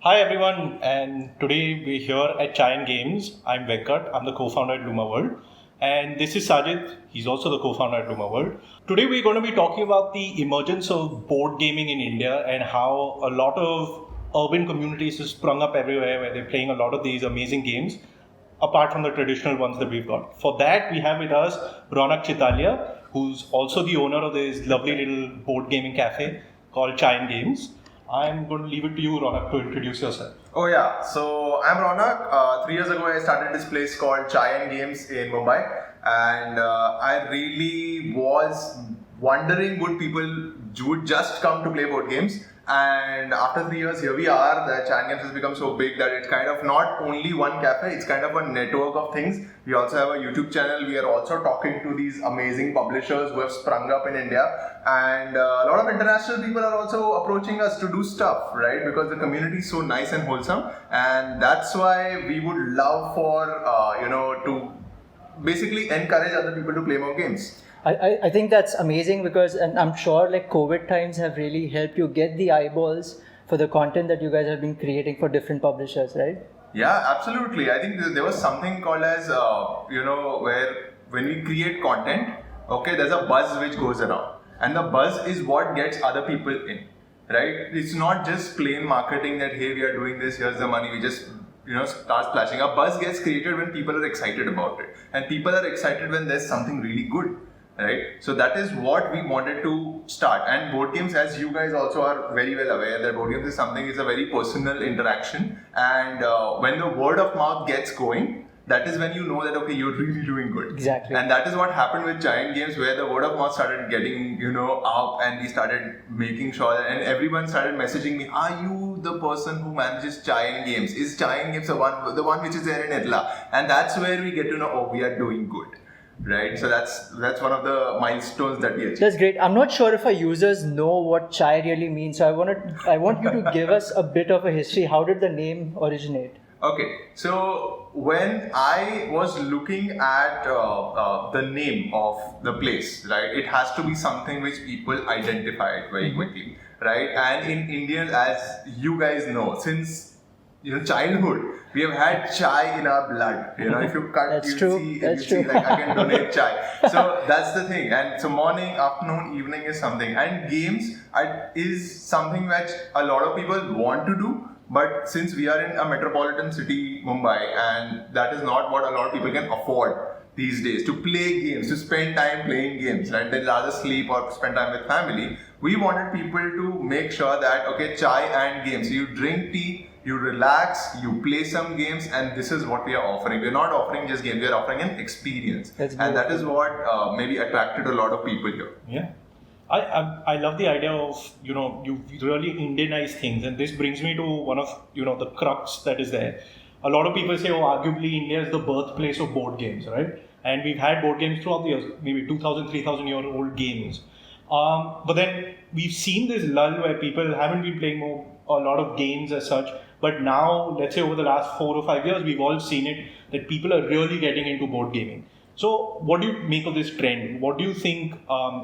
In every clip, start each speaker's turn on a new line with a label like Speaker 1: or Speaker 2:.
Speaker 1: Hi everyone, and today we're here at Chai Games. I'm Venkat, I'm the co-founder at Luma World, and this is Sajid, he's also the co-founder at Luma World. Today we're going to be talking about the emergence of board gaming in India and how a lot of urban communities have sprung up everywhere where they're playing a lot of these amazing games, apart from the traditional ones that we've got. For that, we have with us Ronak Chitalia, who's also the owner of this lovely little board gaming cafe called Chai Games. I'm going to leave it to you, Ronak, to introduce yourself.
Speaker 2: Oh yeah, so I'm Ronak. 3 years ago, I started this place called Chai Games in Mumbai, and I really was wondering would people would just come to play board games. And after 3 years, here we are. The Chai Games has become so big that it's kind of not only one cafe; it's kind of a network of things. We also have a YouTube channel. We are also talking to these amazing publishers who have sprung up in India, and a lot of international people are also approaching us to do stuff, right? Because the community is so nice and wholesome, and that's why we would love for to basically encourage other people to play more games.
Speaker 3: I think that's amazing because, and I'm sure like COVID times have really helped you get the eyeballs for the content that you guys have been creating for different publishers, right?
Speaker 2: Yeah, absolutely. I think there was something called as, where when we create content, okay, there's a buzz which goes around. And the buzz is what gets other people in, right? It's not just plain marketing that, hey, we are doing this, here's the money, we just start splashing. A buzz gets created when people are excited about it. And people are excited when there's something really good. Right, so that is what we wanted to start. And board games, as you guys also are very well aware, that board games is a very personal interaction. And when the word of mouth gets going, that is when you know that okay, you're really doing good.
Speaker 3: Exactly.
Speaker 2: And that is what happened with Giant Games, where the word of mouth started getting up, and we started making sure, and everyone started messaging me, are you the person who manages Giant Games? Is Giant Games the one which is there in Edla? And that's where we get to know, oh, we are doing good. Right, so that's one of the milestones that we achieved.
Speaker 3: That's great. I'm not sure if our users know what chai really means, so I want you to give us a bit of a history. How did the name originate?
Speaker 2: Okay, so when I was looking at the name of the place, right, it has to be something which people identify very quickly, right? And in India, as you guys know, since childhood, we have had chai in our blood. If you cut,
Speaker 3: that's
Speaker 2: you
Speaker 3: true.
Speaker 2: see,
Speaker 3: that's
Speaker 2: you
Speaker 3: true.
Speaker 2: see, like I can donate chai. So that's the thing. And so morning, afternoon, evening is something. And games is something which a lot of people want to do. But since we are in a metropolitan city, Mumbai, and that is not what a lot of people can afford these days, to play games, to spend time playing games, right? They'd rather sleep or spend time with family. We wanted people to make sure that, okay, chai and games. You drink tea, you relax, you play some games, and this is what we are offering. We're not offering just games, we're offering an experience. And that is what maybe attracted a lot of people here.
Speaker 1: Yeah. I love the idea of, you really Indianize things, and this brings me to one of, the crux that is there. A lot of people say, arguably India is the birthplace of board games, right? And we've had board games throughout the years, maybe 2,000, 3,000 year old games. But then we've seen this lull where people haven't been playing a lot of games as such. But now, let's say over the last 4 or 5 years, we've all seen it, that people are really getting into board gaming. So what do you make of this trend? What do you think?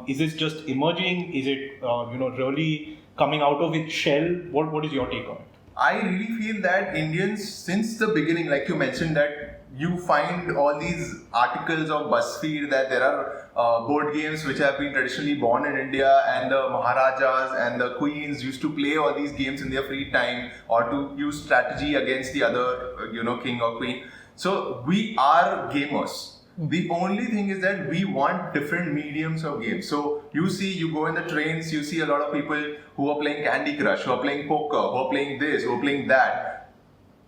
Speaker 1: Is this just emerging? Is it, really coming out of its shell? What is your take on it?
Speaker 2: I really feel that Indians, since the beginning, like you mentioned, that you find all these articles of BuzzFeed that there are board games which have been traditionally born in India, and the Maharajas and the Queens used to play all these games in their free time or to use strategy against the other, king or queen. So we are gamers. The only thing is that we want different mediums of games. So you go in the trains, you see a lot of people who are playing Candy Crush, who are playing poker, who are playing this, who are playing that.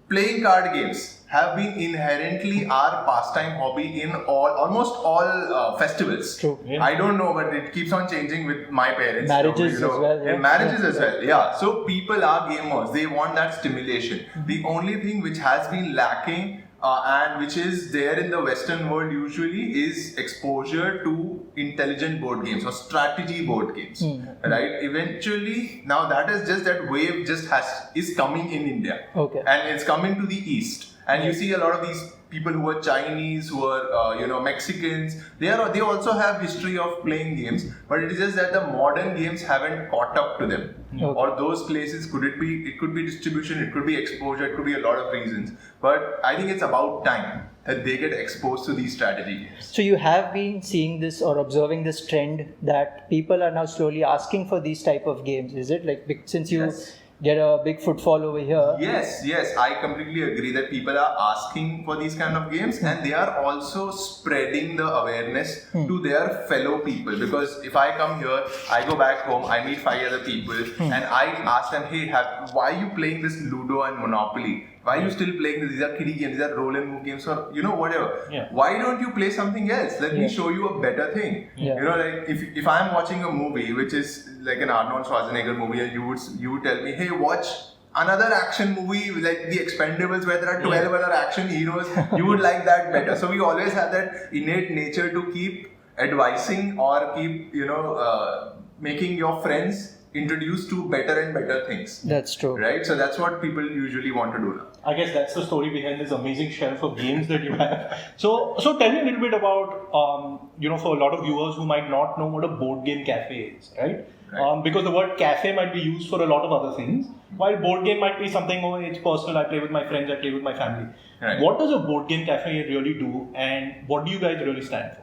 Speaker 2: Playing card games have been inherently our pastime hobby in almost all festivals.
Speaker 3: True.
Speaker 1: Yeah.
Speaker 2: I don't know, but it keeps on changing with my parents.
Speaker 3: Marriages as well. Yeah.
Speaker 2: And marriages as well. Yeah. So people are gamers. They want that stimulation. The only thing which has been lacking and which is there in the Western world usually is exposure to intelligent board games or strategy board games, right? Eventually, now that is just that wave is coming in India,
Speaker 3: okay,
Speaker 2: and it's coming to the east, and you see a lot of these people who are Chinese, who are Mexicans. They also have history of playing games, but it is just that the modern games haven't caught up to them.
Speaker 3: Okay.
Speaker 2: Or those places, it could be distribution, it could be exposure, it could be a lot of reasons. But I think it's about time that they get exposed to these strategy games.
Speaker 3: So you have been seeing this or observing this trend that people are now slowly asking for these type of games. Is it like since you
Speaker 2: Yes.
Speaker 3: get a big footfall over here?
Speaker 2: Yes, I completely agree that people are asking for these kind of games, and they are also spreading the awareness to their fellow people. Because if I come here, I go back home, I meet 5 other people, and I ask them, hey, why are you playing this Ludo and Monopoly? Why are you still playing this? These are kiddie games, these are roll and move games, or whatever.
Speaker 1: Yeah.
Speaker 2: Why don't you play something else? Let me show you a better thing.
Speaker 3: Yeah.
Speaker 2: Like if I'm watching a movie which is like an Arnold Schwarzenegger movie, and you would tell me, hey, watch another action movie like The Expendables where there are 12 other action heroes, you would like that better. So we always have that innate nature to keep advising or keep making your friends introduced to better and better things.
Speaker 3: That's true.
Speaker 2: Right? So that's what people usually want to do now.
Speaker 1: I guess that's the story behind this amazing shelf of games that you have. So tell me a little bit about, for a lot of viewers who might not know what a board game cafe is, right?
Speaker 2: Right.
Speaker 1: Because the word cafe might be used for a lot of other things, while board game might be something, it's personal, I play with my friends, I play with my family.
Speaker 2: Right.
Speaker 1: What does a board game cafe really do, and what do you guys really stand for?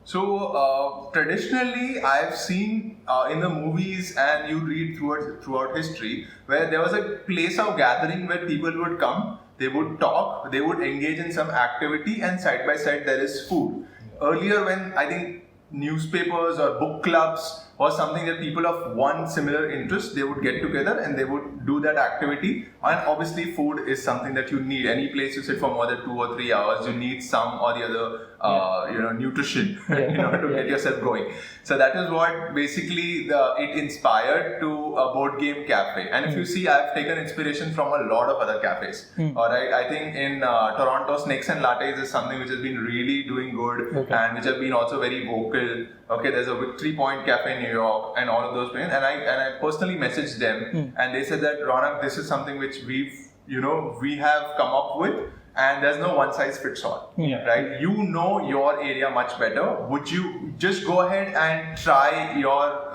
Speaker 2: So traditionally, I've seen in the movies and you read throughout history where there was a place of gathering where people would come, they would talk, they would engage in some activity, and side by side there is food. Earlier, when I think newspapers or book clubs or something that people of one similar interest, they would get together and they would do that activity. And obviously food is something that you need. Any place you sit for more than 2 or 3 hours, you need some or the other nutrition to get yourself going. So that is what basically it inspired to a board game cafe. And if you see, I've taken inspiration from a lot of other cafes. Alright, I think in Toronto, Snakes and Lattes is something which has been really doing good and which have been also very vocal. Okay, there's a Victory Point Cafe in New York and all of those places. And I personally messaged them and they said that, Ronak, this is something which we have come up with, and there's no one size fits all.
Speaker 1: Yeah.
Speaker 2: Right? You know your area much better. Would you just go ahead and try your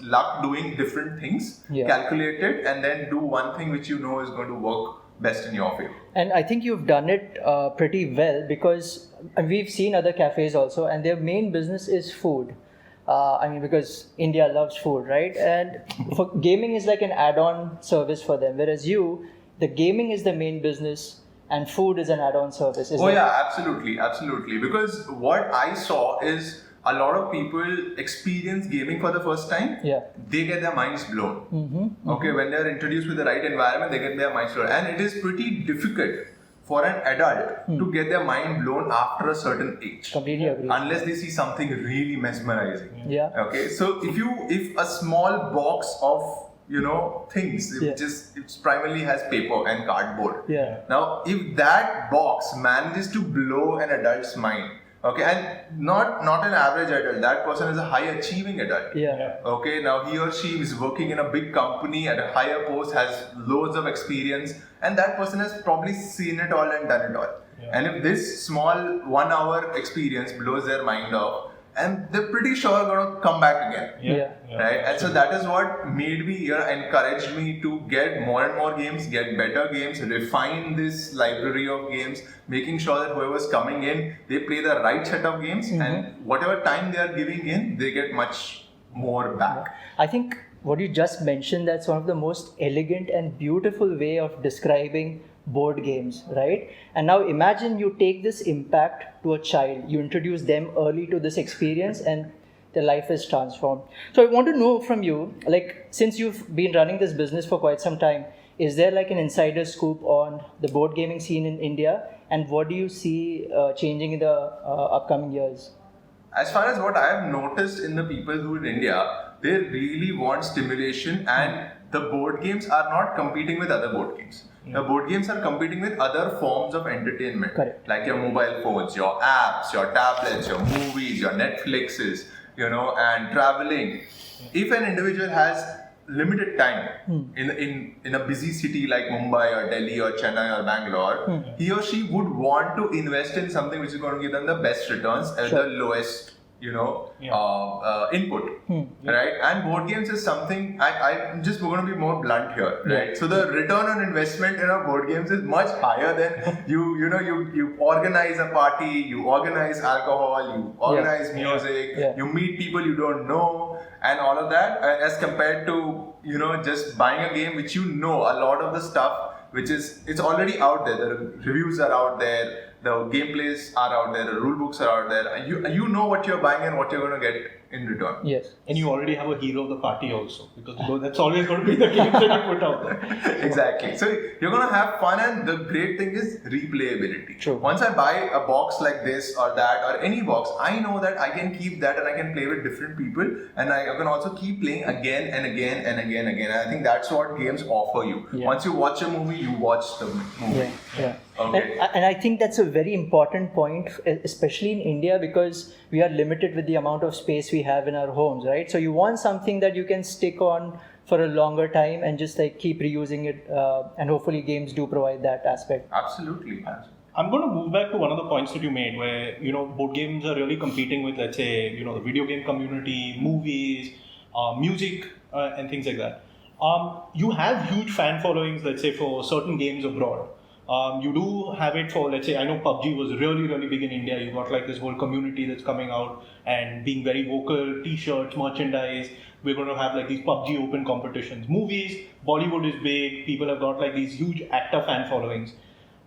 Speaker 2: luck doing different things, calculate it, and then do one thing which you know is going to work best in your favor?
Speaker 3: And I think you've done it pretty well, because we've seen other cafes also, and their main business is food. Because India loves food, right? And for gaming is like an add-on service for them, whereas the gaming is the main business and food is an add-on service.
Speaker 2: Yeah, absolutely. Because what I saw is a lot of people experience gaming for the first time.
Speaker 3: Yeah.
Speaker 2: They get their minds blown. Okay, when they're introduced with the right environment, they get their minds blown. And it is pretty difficult for an adult to get their mind blown after a certain age.
Speaker 3: Completely agree.
Speaker 2: Unless they see something really mesmerizing.
Speaker 3: Yeah.
Speaker 2: Okay, so if a small box of things, it primarily has paper and cardboard.
Speaker 3: Yeah.
Speaker 2: Now, if that box manages to blow an adult's mind, okay, and not an average adult, that person is a high achieving adult.
Speaker 3: Yeah.
Speaker 2: Okay, now he or she is working in a big company at a higher post, has loads of experience, and that person has probably seen it all and done it all. Yeah. And if this small 1 hour experience blows their mind off, and they're pretty sure going to come back again.
Speaker 3: Yeah.
Speaker 2: Right? And so that is what made me, encouraged me to get more and more games, get better games, refine this library of games, making sure that whoever's coming in, they play the right set of games, and whatever time they are giving in, they get much more back.
Speaker 3: I think what you just mentioned, that's one of the most elegant and beautiful way of describing board games, right? And now imagine you take this impact to a child, you introduce them early to this experience, and their life is transformed. So I want to know from you, like, since you've been running this business for quite some time, is there like an insider scoop on the board gaming scene in India, and what do you see changing in the upcoming years?
Speaker 2: As far as what I have noticed in the people who in India, they really want stimulation, and the board games are not competing with other board games. The board games are competing with other forms of entertainment.
Speaker 3: Correct.
Speaker 2: Like your mobile phones, your apps, your tablets, your movies, your Netflixes, and traveling. If an individual has limited time in a busy city like Mumbai or Delhi or Chennai or Bangalore, he or she would want to invest in something which is going to give them the best returns at the lowest input, right? And board games is something I'm just going to be more blunt here, right? So the return on investment in our board games is much higher than you organize a party, you organize alcohol, you organize music, you meet people you don't know, and all of that, as compared to just buying a game which a lot of the stuff which is it's already out there. The reviews are out there. The gameplays are out there, the rule books are out there, and you know what you're buying and what you're going to get in return.
Speaker 3: Yes.
Speaker 1: And you already have a hero of the party also, because that's always going to be the games that you put out there.
Speaker 2: Exactly. So you're going to have fun, and the great thing is replayability.
Speaker 3: True.
Speaker 2: Once I buy a box like this or that or any box, I know that I can keep that and I can play with different people, and I can also keep playing again and again and again and again. And I think that's what games offer you.
Speaker 3: Yeah.
Speaker 2: Once you watch a movie, you watch the movie.
Speaker 3: Yeah.
Speaker 2: Okay.
Speaker 3: And I think that's a very important point, especially in India, because we are limited with the amount of space we have in our homes, right? So you want something that you can stick on for a longer time and just like keep reusing it, and hopefully games do provide that aspect.
Speaker 2: Absolutely.
Speaker 1: I'm going to move back to one of the points that you made, where board games are really competing with, let's say, the video game community, movies, music, and things like that. You have huge fan followings, let's say, for certain games abroad. You do have it for, let's say, I know PUBG was really, really big in India. You got like this whole community that's coming out and being very vocal, t-shirts, merchandise. We're going to have like these PUBG open competitions. Movies, Bollywood is big. People have got like these huge actor fan followings.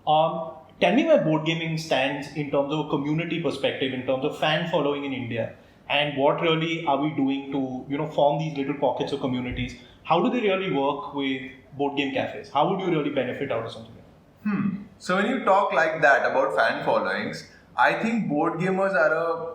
Speaker 1: Tell me where board gaming stands in terms of a community perspective, in terms of fan following in India, and what really are we doing to, form these little pockets of communities? How do they really work with board game cafes? How would you really benefit out of something?
Speaker 2: So when you talk like that about fan followings, I think board gamers are a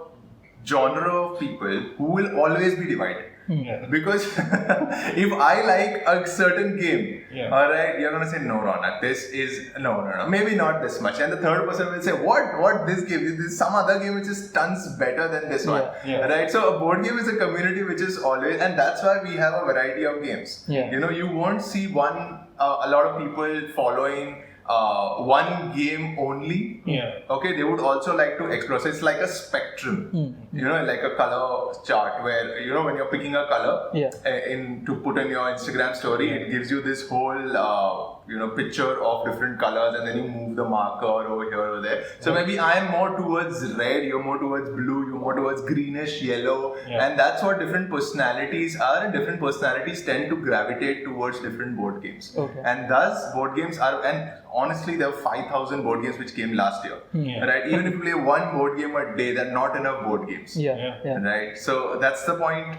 Speaker 2: genre of people who will always be divided.
Speaker 1: Yeah.
Speaker 2: Because if I like a certain game, alright, you're gonna say no, Ronak, this is no, maybe not this much. And the third person will say, what this game? This is some other game which is tons better than this one. Right? So a board game is a community which is always, and that's why we have a variety of games. You won't see a lot of people following one game only. Okay, they would also like to explore. So it's like a spectrum, like a color chart where when you're picking a color to put in your Instagram story, it gives you this whole picture of different colors, and then you move the marker over here or there. So maybe I'm more towards red, you're more towards blue, you're more towards greenish, yellow, and that's what different personalities are, and different personalities tend to gravitate towards different board games. And thus board games are, and honestly there were 5,000 board games which came last year. Right? Even if you play one board game a day, there are not enough board games. Right? So that's the point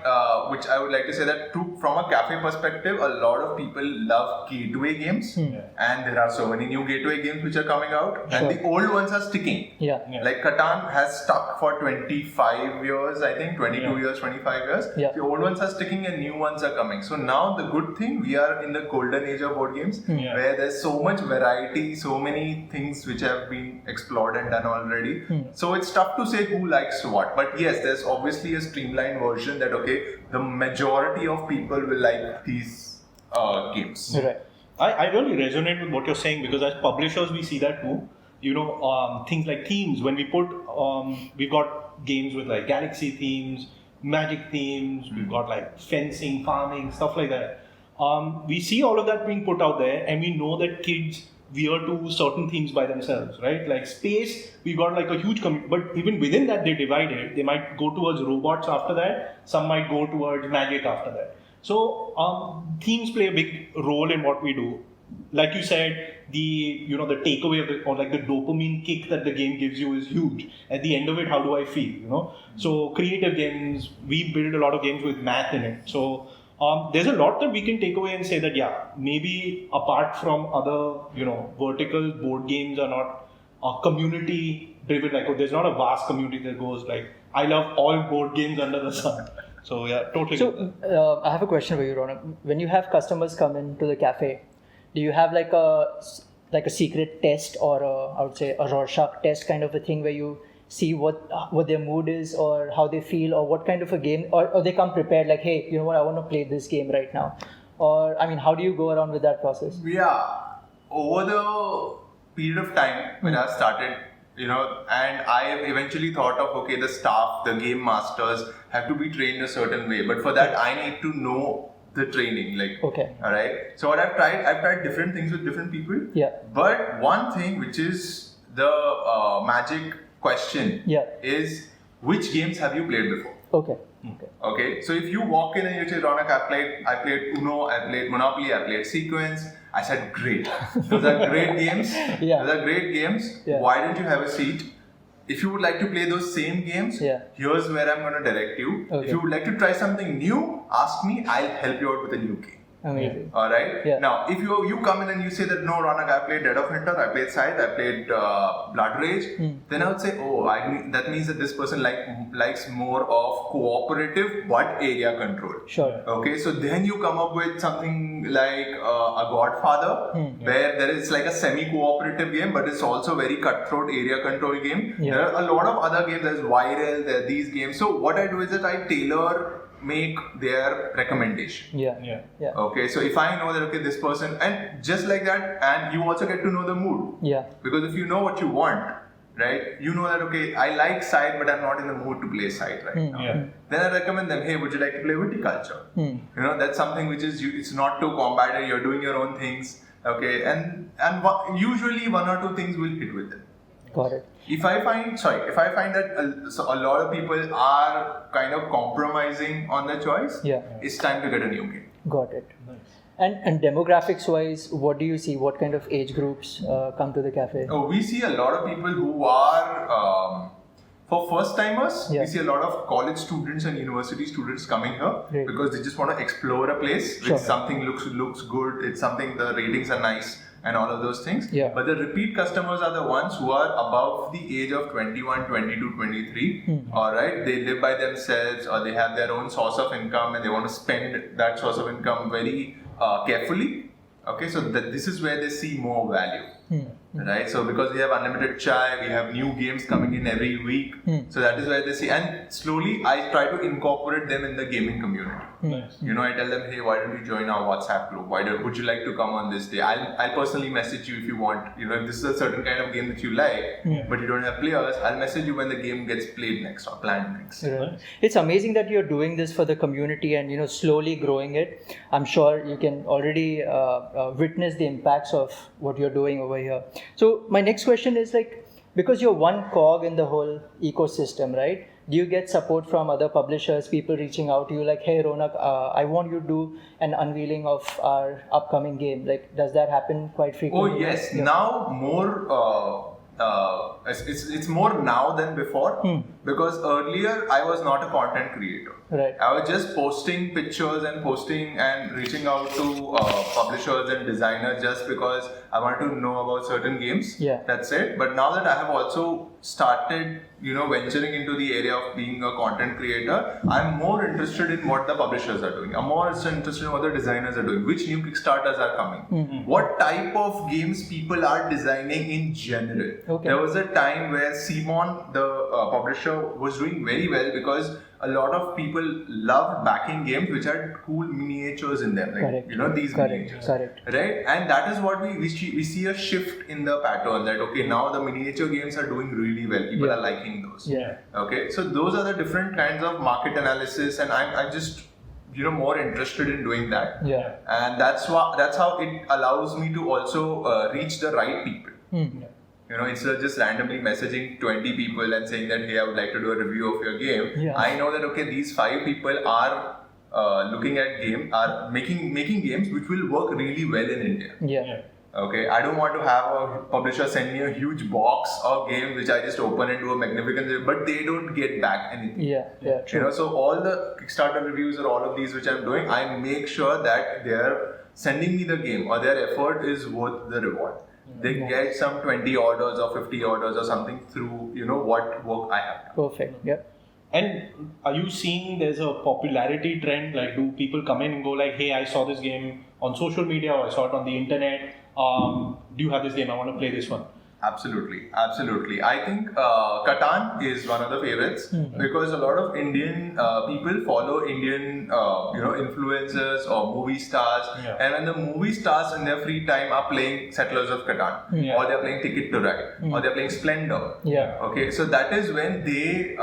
Speaker 2: which I would like to say, that from a cafe perspective, a lot of people love gateway games. And there are so many new gateway games which are coming out, and the old ones are sticking. Like Catan has stuck for 25 years, I think, 22 years, 25 years. The old ones are sticking and new ones are coming. So now the good thing, we are in the golden age of board games, where there's so much variety, so many things which have been explored and done already. So it's tough to say who likes what. But yes, there's obviously a streamlined version that, the majority of people will like these games.
Speaker 3: Right.
Speaker 1: I really resonate with what you're saying, because as publishers we see that too. Things like themes. When we put, we've got games with like galaxy themes, magic themes. We've got like fencing, farming, stuff like that. We see all of that being put out there, and we know that kids veer to certain themes by themselves, right? Like space, we've got like a huge but even within that they divide it. They might go towards robots after that. Some might go towards magic after that. So themes play a big role in what we do. Like you said, the takeaway of the dopamine kick that the game gives you is huge. At the end of it, how do I feel? So creative games, we build a lot of games with math in it. So there's a lot that we can take away and say that maybe apart from other vertical, board games are not community driven. Like there's not a vast community that goes like, I love all board games under the sun. So totally.
Speaker 3: So I have a question for you, Ronak. When you have customers come into the cafe, do you have like a secret test, or I would say a Rorschach test kind of a thing, where you see what their mood is or how they feel or what kind of a game, or they come prepared like, hey, you know what, I want to play this game right now? Or, I mean, how do you go around with that process?
Speaker 2: Yeah, over the period of time when I started, and I eventually thought of, okay, the staff, the game masters have to be trained a certain way, but for that I need to know the training,
Speaker 3: Okay.
Speaker 2: all right. So what I've tried different things with different people.
Speaker 3: Yeah.
Speaker 2: But one thing which is the magic question is, which games have you played before?
Speaker 3: Okay.
Speaker 2: Okay, so if you walk in and you say, Ronak, I played Uno, I played Monopoly, I played Sequence. I said, great. Those are great games.
Speaker 3: Yeah.
Speaker 2: Those are great games.
Speaker 3: Yeah.
Speaker 2: Why don't you have a seat? If you would like to play those same games, here's where I'm going to direct you.
Speaker 3: Okay.
Speaker 2: If you would like to try something new, ask me. I'll help you out with a new game.
Speaker 3: Amazing.
Speaker 2: All right.
Speaker 3: Yeah.
Speaker 2: Now, if you come in and you say that no, Ronak, I played Dead of Winter, I played Scythe, I played Blood Rage, then I would say, that means that this person likes more of cooperative but area control.
Speaker 3: Sure.
Speaker 2: Okay, so then you come up with something like a Godfather, where there is like a semi-cooperative game, but it's also very cutthroat area control game.
Speaker 3: Yeah.
Speaker 2: There are a lot of other games. There's Viral. There are these games. So what I do is that I make their recommendation.
Speaker 3: Yeah.
Speaker 2: Okay, so if I know that, okay, this person, and just like that, and you also get to know the mood.
Speaker 3: Yeah.
Speaker 2: Because if you know what you want, right, you know that, okay, I like Scythe, but I'm not in the mood to play Scythe right now.
Speaker 1: Yeah.
Speaker 2: Then I recommend them, hey, would you like to play Viticulture? That's something which is, it's not too combative, you're doing your own things, okay, and usually one or two things will hit with them.
Speaker 3: Got it.
Speaker 2: If I find that a lot of people are kind of compromising on the choice, it's time to get a new game.
Speaker 3: Got it.
Speaker 1: Nice.
Speaker 3: And demographics wise, what do you see? What kind of age groups come to the cafe?
Speaker 2: We see a lot of people who are, for first timers, we see a lot of college students and university students coming here because they just want to explore a place which something looks good, it's something, the ratings are nice and all of those things.
Speaker 3: Yeah.
Speaker 2: But the repeat customers are the ones who are above the age of 21, 22, 23. All right, they live by themselves or they have their own source of income and they want to spend that source of income very carefully. Okay, so this is where they see more value. Right, so because we have unlimited chai, we have new games coming in every week, so that is where they see, and slowly I try to incorporate them in the gaming community.
Speaker 1: Nice.
Speaker 2: I tell them, hey, why don't you join our WhatsApp group? Would you like to come on this day? I'll personally message you if you want. If this is a certain kind of game that you like, but you don't have players, I'll message you when the game gets played next or planned next.
Speaker 3: Right. It's amazing that you're doing this for the community and slowly growing it. I'm sure you can already witness the impacts of what you're doing over here. So my next question is because you're one cog in the whole ecosystem, right? Do you get support from other publishers, people reaching out to you like, hey Ronak, I want you to do an unveiling of our upcoming game? Does that happen quite frequently?
Speaker 2: Oh yes, now more. It's more now than before because earlier I was not a content creator.
Speaker 3: Right.
Speaker 2: I was just posting pictures and reaching out to publishers and designers just because I wanted to know about certain games.
Speaker 3: Yeah.
Speaker 2: That's it. But now that I have also started, venturing into the area of being a content creator, I'm more interested in what the publishers are doing. I'm more interested in what the designers are doing, which new Kickstarters are coming, what type of games people are designing in general.
Speaker 3: Okay.
Speaker 2: There was a time where Simon, the publisher, was doing very well because a lot of people love backing games which had cool miniatures in them, these miniatures, right? And that is what we see a shift in the pattern that now the miniature games are doing really well. People are liking those.
Speaker 3: Yeah.
Speaker 2: Okay, so those are the different kinds of market analysis, and I'm just more interested in doing that.
Speaker 3: Yeah.
Speaker 2: And that's how it allows me to also reach the right people. Instead of just randomly messaging 20 people and saying that, hey, I would like to do a review of your game, I know that, these 5 people are looking at are making games which will work really well in India.
Speaker 3: Yeah.
Speaker 2: Okay, I don't want to have a publisher send me a huge box of games which I just open and do a magnificent, but they don't get back anything.
Speaker 3: Yeah, true.
Speaker 2: So all the Kickstarter reviews or all of these which I'm doing, I make sure that they're sending me the game or their effort is worth the reward. They get some 20 orders or 50 orders or something through, what work I have done.
Speaker 3: Perfect. Yeah.
Speaker 1: And are you seeing there's a popularity trend? Do people come in and go hey, I saw this game on social media or I saw it on the internet. Do you have this game? I want to play this one.
Speaker 2: Absolutely. I think Catan is one of the favorites because a lot of Indian people follow Indian, influencers or movie stars, and when the movie stars in their free time are playing Settlers of Catan, or they're playing Ticket to Ride, or they're playing Splendor.
Speaker 3: Yeah.
Speaker 2: Okay, so that is when they,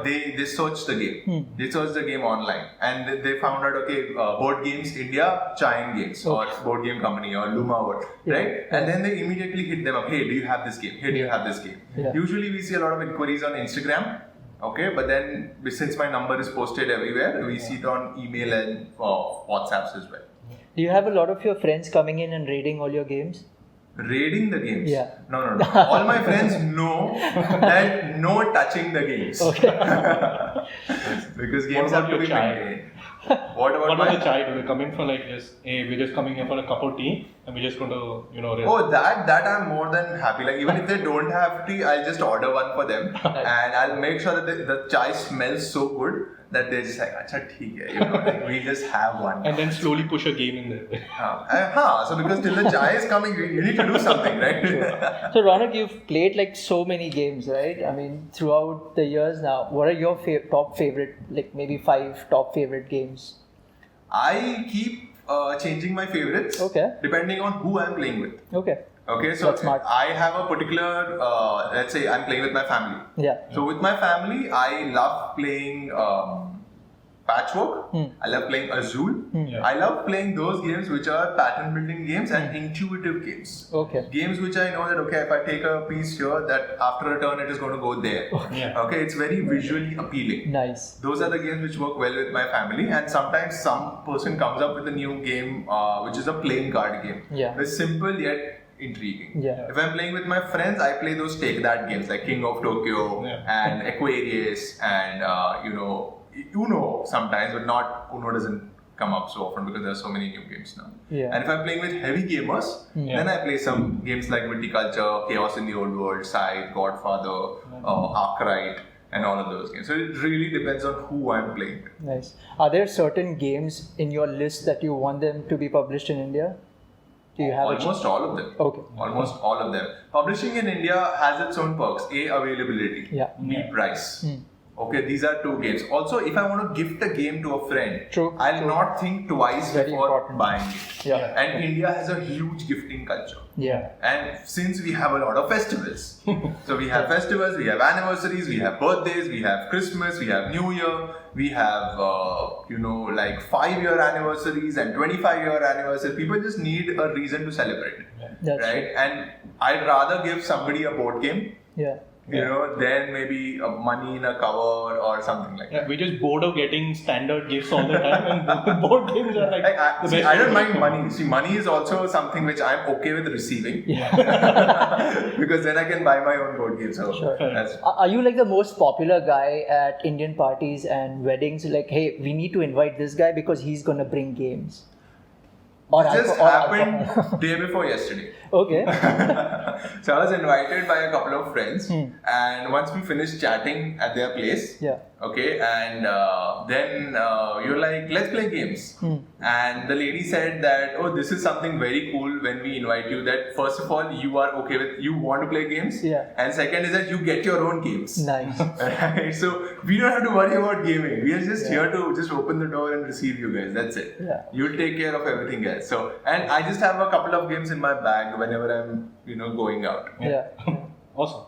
Speaker 2: they search the game. They search the game online, and they found out, okay, Board Games India, Giant Games, or Board Game Company, or Luma, right? And then they immediately hit them up. Hey, do you have this game? Hey, do you have this game?
Speaker 3: Yeah.
Speaker 2: Usually we see a lot of inquiries on Instagram. Okay, but then since my number is posted everywhere, we see it on email and WhatsApps as well.
Speaker 3: Do you have a lot of your friends coming in and raiding all your games?
Speaker 2: Raiding the games?
Speaker 3: Yeah.
Speaker 2: No. All my friends know that no touching the games.
Speaker 3: Okay.
Speaker 2: Because games
Speaker 1: What
Speaker 2: have
Speaker 1: about
Speaker 2: to be
Speaker 1: your child?
Speaker 2: maintained. What
Speaker 1: What
Speaker 2: about
Speaker 1: about
Speaker 2: my
Speaker 1: the child? Do they come in for like just, hey, we're just coming here for a cup of tea and we're just going to, rest?
Speaker 2: Oh, that I'm more than happy. Like even if they don't have tea, I'll just order one for them, and I'll make sure that the chai smells so good that they're just like, "Acha, theek hai," like we just have one.
Speaker 1: And then slowly push a game in there.
Speaker 2: So because till the chai is coming, you need to do something, right?
Speaker 3: So Ronak, you've played like so many games, right? I mean, throughout the years now, what are your top favorite, like maybe 5 top favorite games?
Speaker 2: I keep changing my favorites depending on who I'm playing with. Okay, so
Speaker 3: That's smart.
Speaker 2: I have a particular, let's say I'm playing with my family.
Speaker 3: Yeah.
Speaker 2: So with my family, I love playing Patchwork. I love playing Azul. I love playing those games which are pattern building games and intuitive games.
Speaker 3: Okay.
Speaker 2: Games which I know that, okay, if I take a piece here, that after a turn it is going to go there. Okay, it's very visually appealing.
Speaker 3: Nice.
Speaker 2: Those are the games which work well with my family, and sometimes some person comes up with a new game which is a playing card game.
Speaker 3: Yeah.
Speaker 2: It's simple yet intriguing.
Speaker 3: Yeah.
Speaker 2: If I'm playing with my friends, I play those take that games like King of Tokyo and Aquarius and Uno sometimes, but not Uno doesn't come up so often because there are so many new games now.
Speaker 3: Yeah.
Speaker 2: And if I'm playing with heavy gamers, then I play some games like Viticulture, Chaos in the Old World, Scythe, Godfather, Arkwright, and all of those games. So it really depends on who I'm playing with.
Speaker 3: Nice. Are there certain games in your list that you want them to be published in India? Do you have
Speaker 2: Almost all of them.
Speaker 3: Okay.
Speaker 2: Almost all of them. Publishing in India has its own perks. A, availability.
Speaker 3: Yeah.
Speaker 2: B, price. Okay, these are 2 games. Also, if I want to gift a game to a friend, I'll not think twice
Speaker 3: Very
Speaker 2: before
Speaker 3: important.
Speaker 2: buying it.
Speaker 3: Yeah.
Speaker 2: And India has a huge gifting culture.
Speaker 3: Yeah.
Speaker 2: And since we have a lot of festivals, so we have festivals, we have anniversaries, we have birthdays, we have Christmas, we have New Year, we have, like 5-year anniversaries and 25-year anniversaries. People just need a reason to celebrate,
Speaker 3: That's
Speaker 2: right? And I'd rather give somebody a board game,
Speaker 3: Yeah.
Speaker 2: than maybe money in a cover or something like that.
Speaker 1: We're just bored of getting standard gifts all the time, and board games are like the best.
Speaker 2: I don't mind money. See, money is also something which I'm okay with receiving. Because then I can buy my own board game. So that's
Speaker 3: Are you like the most popular guy at Indian parties and weddings? Like, hey, we need to invite this guy because he's gonna bring games. Or
Speaker 2: just happened day before yesterday.
Speaker 3: Okay.
Speaker 2: So I was invited by a couple of friends, and once we finished chatting at their place, okay, and then you're like, let's play games. And the lady said that, oh, this is something very cool when we invite you, that first of all, you are okay with, you want to play games, and second is that you get your own games.
Speaker 3: Nice.
Speaker 2: Right? So we don't have to worry about gaming. We are just here to just open the door and receive you guys. That's it. You'll take care of everything else. So, and I just have a couple of games in my bag whenever I'm, going out.
Speaker 1: Awesome.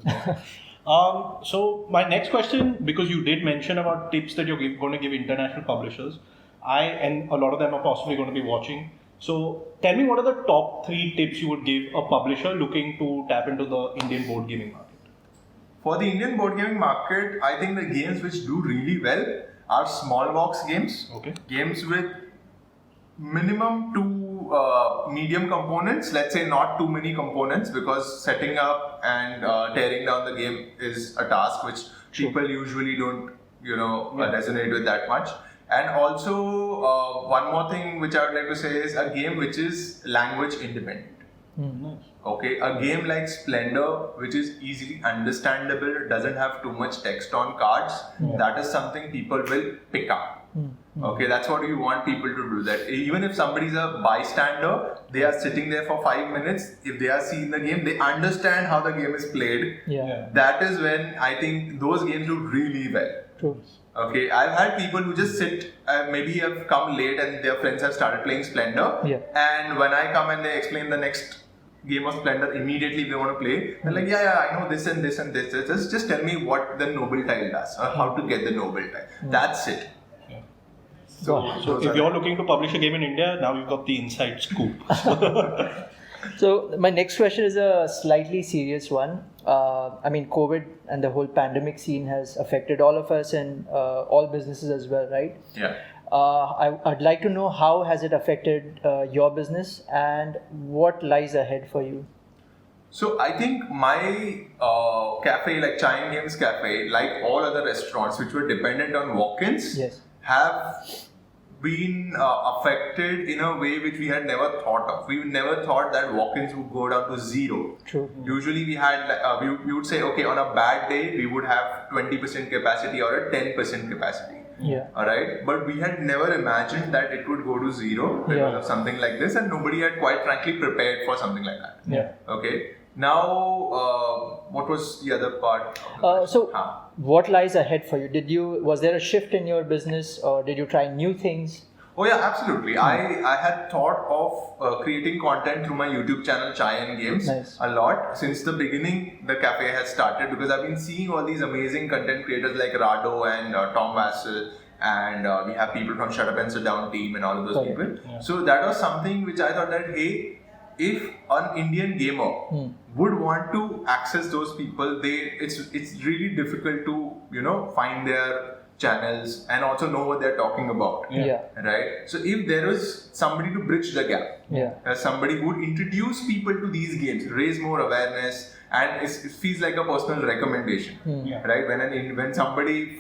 Speaker 1: That's awesome. So my next question, because you did mention about tips that you're going to give international publishers, and a lot of them are possibly going to be watching. So tell me, what are the top 3 tips you would give a publisher looking to tap into the Indian board gaming market?
Speaker 2: For the Indian board gaming market, I think the games which do really well are small box games.
Speaker 1: Okay.
Speaker 2: Games with minimum 2 medium components, let's say not too many components, because setting up and tearing down the game is a task which people usually don't, resonate with that much. And also, one more thing which I would like to say is a game which is language independent.
Speaker 1: Nice.
Speaker 2: Okay, a game like Splendor, which is easily understandable, doesn't have too much text on cards, that is something people will pick up. Okay, that's what you want people to do. That even if somebody's a bystander, they are sitting there for 5 minutes. If they are seeing the game, they understand how the game is played.
Speaker 3: Yeah.
Speaker 2: That is when I think those games do really well.
Speaker 3: True.
Speaker 2: Okay, I've had people who just sit, maybe have come late and their friends have started playing Splendor.
Speaker 3: Yeah.
Speaker 2: And when I come and they explain the next game of Splendor, immediately they want to play. They're like, yeah, I know this and this and this. Just tell me what the noble tile does or how to get the noble tile. That's it.
Speaker 1: Yeah.
Speaker 3: Got it.
Speaker 1: So if you're looking to publish a game in India, now you've got the inside scoop.
Speaker 3: So my next question is a slightly serious one. I mean, COVID and the whole pandemic scene has affected all of us and all businesses as well, right?
Speaker 2: Yeah.
Speaker 3: I'd like to know how has it affected your business and what lies ahead for you?
Speaker 2: So I think my cafe, like Chime Games Cafe, like all other restaurants which were dependent on walk-ins,
Speaker 3: Yes.
Speaker 2: have been affected in a way which we had never thought of. We never thought that walk-ins would go down to zero.
Speaker 3: True.
Speaker 2: Usually we had, we would say, okay, on a bad day, we would have 20% capacity or a 10% capacity.
Speaker 3: Yeah.
Speaker 2: Alright, but we had never imagined that it would go to zero because
Speaker 3: Yeah.
Speaker 2: of something like this, and nobody had quite frankly prepared for something like that.
Speaker 3: Yeah.
Speaker 2: Okay. Now, what was the other part?
Speaker 3: So what lies ahead for you? Was there a shift in your business or did you try new things?
Speaker 2: Oh yeah, absolutely. I had thought of creating content through my YouTube channel Chai and Games
Speaker 3: Nice.
Speaker 2: a lot since the beginning. The cafe has started because I've been seeing all these amazing content creators like Rado and Tom Vassell, and we have people from Shut Up and Sit Down team and all of those
Speaker 3: Correct.
Speaker 2: people.
Speaker 1: Yeah.
Speaker 2: So that was something which I thought that hey, if an Indian gamer would want to access those people, it's really difficult to find their channels and also know what they're talking about.
Speaker 3: Yeah.
Speaker 2: Right? So if there was somebody to bridge the gap,
Speaker 3: Yeah.
Speaker 2: somebody who would introduce people to these games, raise more awareness, and it feels like a personal recommendation,
Speaker 1: Yeah.
Speaker 2: right? When somebody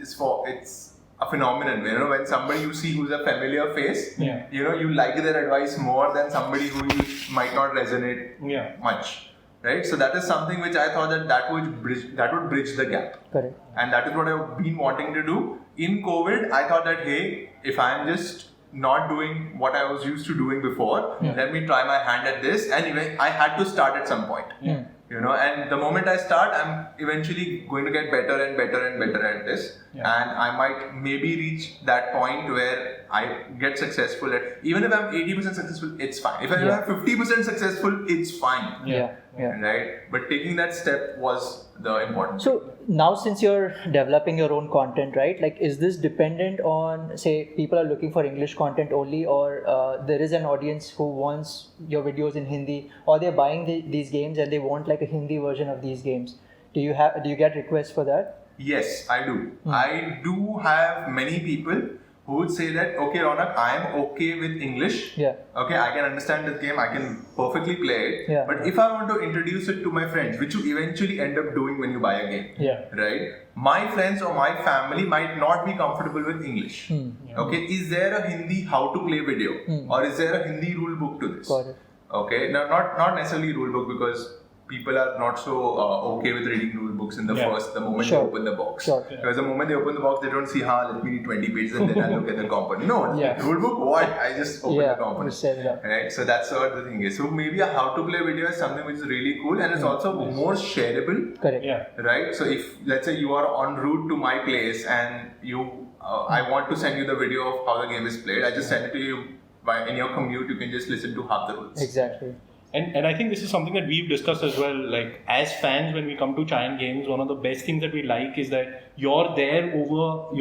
Speaker 2: it's a phenomenon. When somebody you see who's a familiar face,
Speaker 1: Yeah.
Speaker 2: you like their advice more than somebody who you might not resonate
Speaker 1: Yeah.
Speaker 2: much, right? So that is something which I thought that would bridge the gap.
Speaker 3: Correct.
Speaker 2: And that is what I've been wanting to do. In COVID, I thought that, hey, if I'm just not doing what I was used to doing before, let me try my hand at this. And even I had to start at some point. And the moment I start, I'm eventually going to get better and better and better at this.
Speaker 1: Yeah.
Speaker 2: And I might maybe reach that point where I get successful at, even if I'm 80% successful, it's fine. If I'm 50% successful, it's fine.
Speaker 3: Yeah. Yeah.
Speaker 2: Right? But taking that step was the important thing.
Speaker 3: So now since you're developing your own content, right? Like, is this dependent on, say, people are looking for English content only, or there is an audience who wants your videos in Hindi, or they're buying these games and they want like a Hindi version of these games? Do you get requests for that?
Speaker 2: Yes, I do. I do have many people who would say that, okay, Ronak, I am okay with English.
Speaker 3: Yeah.
Speaker 2: Okay, I can understand this game, I can perfectly play it.
Speaker 3: Yeah.
Speaker 2: But if I want to introduce it to my friends, which you eventually end up doing when you buy a game,
Speaker 3: Yeah.
Speaker 2: right? My friends or my family might not be comfortable with English. Okay, is there a Hindi how to play video? Or is there a Hindi rule book to this?
Speaker 3: Got it.
Speaker 2: Okay, now not necessarily rule book, because people are not so okay with reading rule books in the moment
Speaker 3: Sure.
Speaker 2: they open the box.
Speaker 3: Sure.
Speaker 2: Because the moment they open the box, they don't see, let me read 20 pages and then I'll look at the component. No,
Speaker 3: Yeah.
Speaker 2: rule book, what? I just open the
Speaker 3: You
Speaker 2: component.
Speaker 3: set it up.
Speaker 2: Right, so that's what the thing is. So maybe a how to play video is something which is really cool, and it's also more shareable.
Speaker 3: Correct.
Speaker 1: Yeah.
Speaker 2: Right, so if let's say you are en route to my place and I want to send you the video of how the game is played, I just send it to you in your commute. You can just listen to half the rules.
Speaker 3: Exactly.
Speaker 1: And I think this is something that we've discussed as well. Like, as fans, when we come to Chai and Games, one of the best things that we like is that you're there over,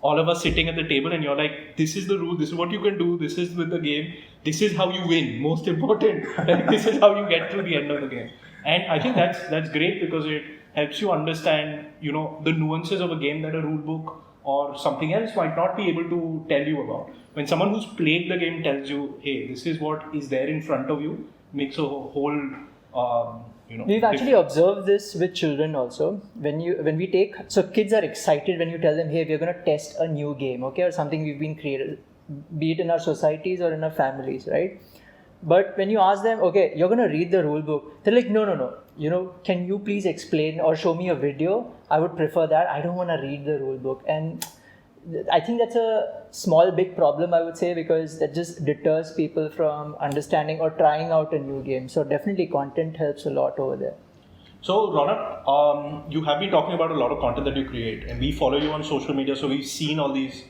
Speaker 1: all of us sitting at the table, and you're like, this is the rule, this is what you can do, this is with the game, this is how you win, most important. Like, this is how you get to the end of the game. And I think that's great, because it helps you understand, the nuances of a game that a rule book or something else might not be able to tell you about. When someone who's played the game tells you, hey, this is what is there in front of you, makes a whole,
Speaker 3: We've actually observed this with children also. When we take, so kids are excited when you tell them, hey, we're going to test a new game, okay, or something we've been created, be it in our societies or in our families, right? But when you ask them, okay, you're going to read the rule book, they're like, no. Can you please explain or show me a video? I would prefer that. I don't want to read the rule book. And I think that's a small big problem, I would say, because that just deters people from understanding or trying out a new game. So definitely content helps a lot over there.
Speaker 1: So Ronak, you have been talking about a lot of content that you create, and we follow you on social media, so we've seen all these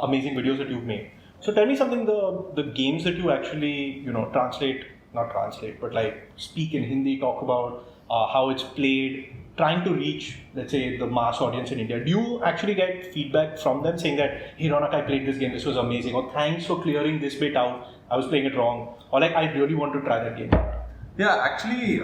Speaker 1: amazing videos that you've made. So tell me something, the games that you actually not translate, but like speak in Hindi, talk about how it's played, trying to reach, let's say, the mass audience in India. Do you actually get feedback from them saying that, hey Ronak, I played this game, this was amazing, or thanks for clearing this bit out, I was playing it wrong, or like I really want to try that game?
Speaker 2: Yeah, actually,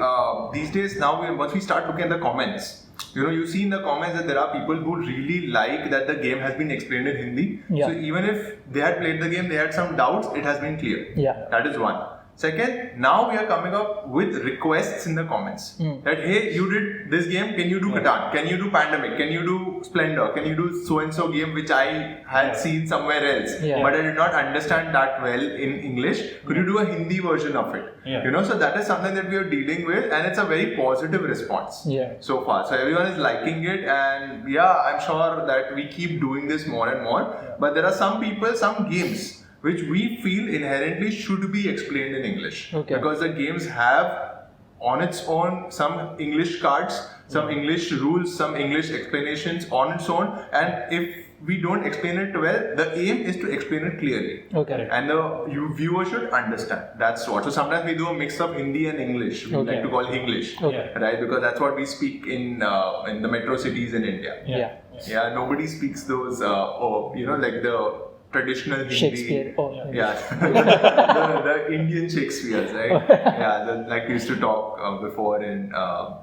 Speaker 2: these days now, once we start looking at the comments, you see in the comments that there are people who really like that the game has been explained in Hindi.
Speaker 3: Yeah.
Speaker 2: So even if they had played the game, they had some doubts, it has been clear.
Speaker 3: Yeah.
Speaker 2: That is one. Second, now we are coming up with requests in the comments that, hey, you did this game, can you do Catan? Can you do Pandemic? Can you do Splendor? Can you do so-and-so game which I had seen somewhere else,
Speaker 3: Yeah.
Speaker 2: but I did not understand that well in English? Could you do a Hindi version of it?
Speaker 1: Yeah.
Speaker 2: So that is something that we are dealing with, and it's a very positive response so far. So everyone is liking it, and yeah, I'm sure that we keep doing this more and more. But there are some people, some games which we feel inherently should be explained in English, because the games have on its own some English cards, some English rules, some English explanations on its own, and if we don't explain it well, the aim is to explain it clearly.
Speaker 3: Okay.
Speaker 2: And the viewer should understand. That's what. So sometimes we do a mix of Hindi and English. We like to call English, right? Because that's what we speak in the metro cities in India.
Speaker 3: Yeah.
Speaker 2: Nobody speaks those, like the traditional Hindi.
Speaker 3: Shakespeare.
Speaker 2: The Indian Shakespeare's, right? Like we used to talk before in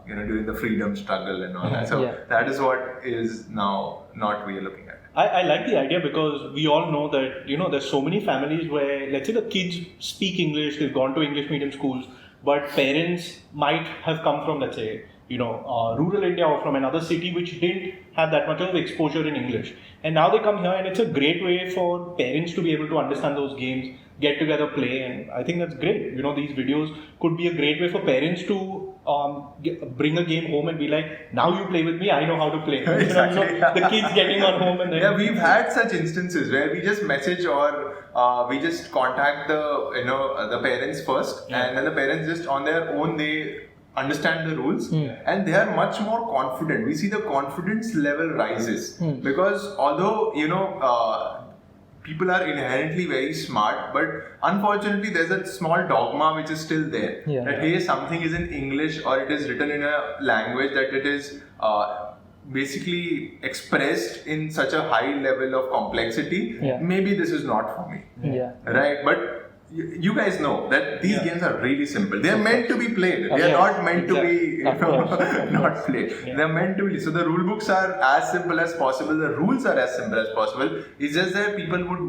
Speaker 2: during the freedom struggle and all that. So that is what is now not we are looking at.
Speaker 1: I like the idea because we all know that, there's so many families where, let's say, the kids speak English, they've gone to English medium schools, but parents might have come from, let's say, rural India or from another city which didn't have that much of exposure in English. And now they come here, and it's a great way for parents to be able to understand those games, get together, play, and I think that's great. These videos could be a great way for parents to bring a game home and be like, now you play with me, I know how to play.
Speaker 2: Exactly.
Speaker 1: The kids getting on home and then...
Speaker 2: Yeah, we've had such instances where we just message or we just contact the parents first, and then the parents just on their own, they understand the rules and they are much more confident. We see the confidence level rises because although people are inherently very smart, but unfortunately there's a small dogma which is still there that hey, something is in English or it is written in a language that it is basically expressed in such a high level of complexity. Maybe this is not for me, right? But you guys know that these games are really simple. They are meant to be played. They are not meant to be not played. They are meant to be. So the rule books are as simple as possible. The rules are as simple as possible. It's just that people would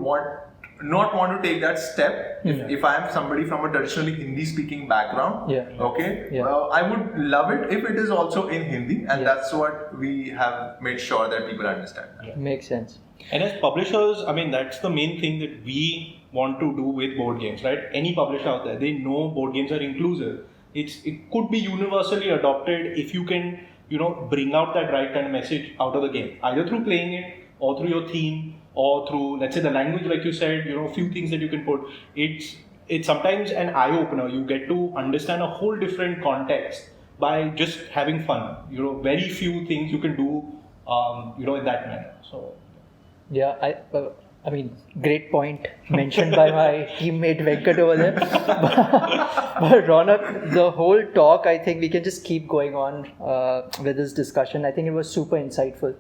Speaker 2: not want to take that step. If I am somebody from a traditionally Hindi speaking background, I would love it if it is also in Hindi, and that's what we have made sure that people understand.
Speaker 3: Makes sense.
Speaker 1: And as publishers, I mean, that's the main thing that we want to do with board games, right? Any publisher out there, they know board games are inclusive. It could be universally adopted if you can, bring out that right kind of message out of the game, either through playing it or through your theme or through, let's say, the language, like you said, a few things that you can put. It's sometimes an eye-opener. You get to understand a whole different context by just having fun. Very few things you can do, in that manner. So.
Speaker 3: Yeah, I mean, great point mentioned by my teammate Venkat over there. But Ronak, the whole talk, I think we can just keep going on with this discussion. I think it was super insightful.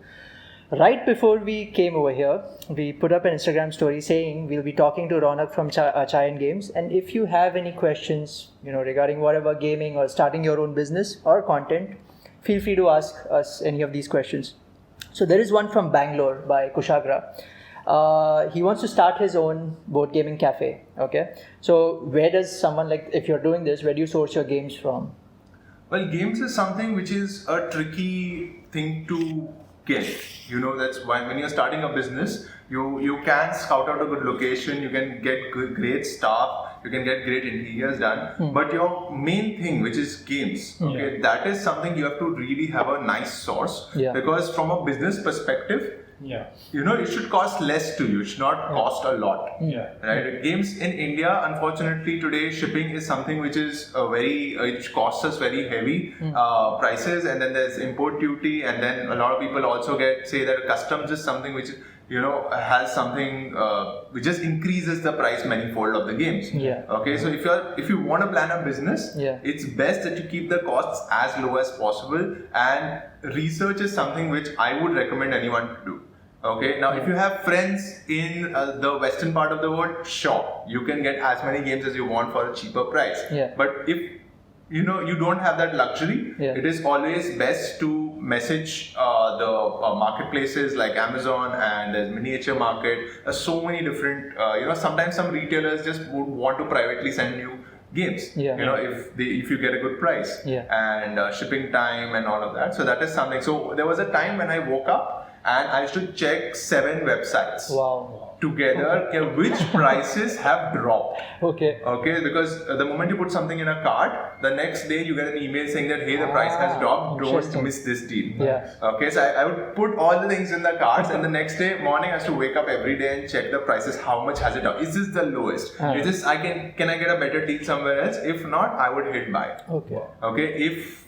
Speaker 3: Right before we came over here, we put up an Instagram story saying we'll be talking to Ronak from Chai and Games. And if you have any questions, regarding whatever gaming or starting your own business or content, feel free to ask us any of these questions. So there is one from Bangalore by Kushagra. He wants to start his own board gaming cafe. Okay. So where does someone if you're doing this, where do you source your games from?
Speaker 2: Well, games is something which is a tricky thing to get. That's why when you're starting a business, you can scout out a good location, you can get great staff, you can get great interiors done. But your main thing, which is games, that is something you have to really have a nice source. Because from a business perspective,
Speaker 1: Yeah.
Speaker 2: It should cost less to you. It should not cost a lot.
Speaker 1: Yeah.
Speaker 2: Right. Games in India, unfortunately, today shipping is something which is it costs us very heavy prices, and then there's import duty, and then a lot of people also say that customs is something which has something which just increases the price manifold of the games.
Speaker 3: Yeah.
Speaker 2: Okay, so if you want to plan a business,
Speaker 3: Yeah.
Speaker 2: it's best that you keep the costs as low as possible, and research is something which I would recommend anyone to do. Okay, now if you have friends in the western part of the world, sure, you can get as many games as you want for a cheaper price.
Speaker 3: Yeah.
Speaker 2: But if you don't have that luxury,
Speaker 3: Yeah.
Speaker 2: it is always best to message the marketplaces like Amazon, and there's Miniature Market. There's so many different, sometimes some retailers just would want to privately send you games,
Speaker 3: Yeah.
Speaker 2: if you get a good price,
Speaker 3: Yeah.
Speaker 2: and shipping time and all of that. So that is something. So there was a time when I woke up and I used to check 7 websites
Speaker 3: Wow.
Speaker 2: together, which prices have dropped.
Speaker 3: Okay.
Speaker 2: Okay, because the moment you put something in a cart, the next day you get an email saying that, hey, the price has dropped, don't
Speaker 3: Interesting.
Speaker 2: miss this deal.
Speaker 3: Yeah.
Speaker 2: Okay, so I would put all the things in the carts, and the next day morning I have to wake up every day and check the prices, how much has it dropped? Is this the lowest?
Speaker 3: Ah.
Speaker 2: Is this, can I get a better deal somewhere else? If not, I would hit buy.
Speaker 3: Okay.
Speaker 2: Okay, if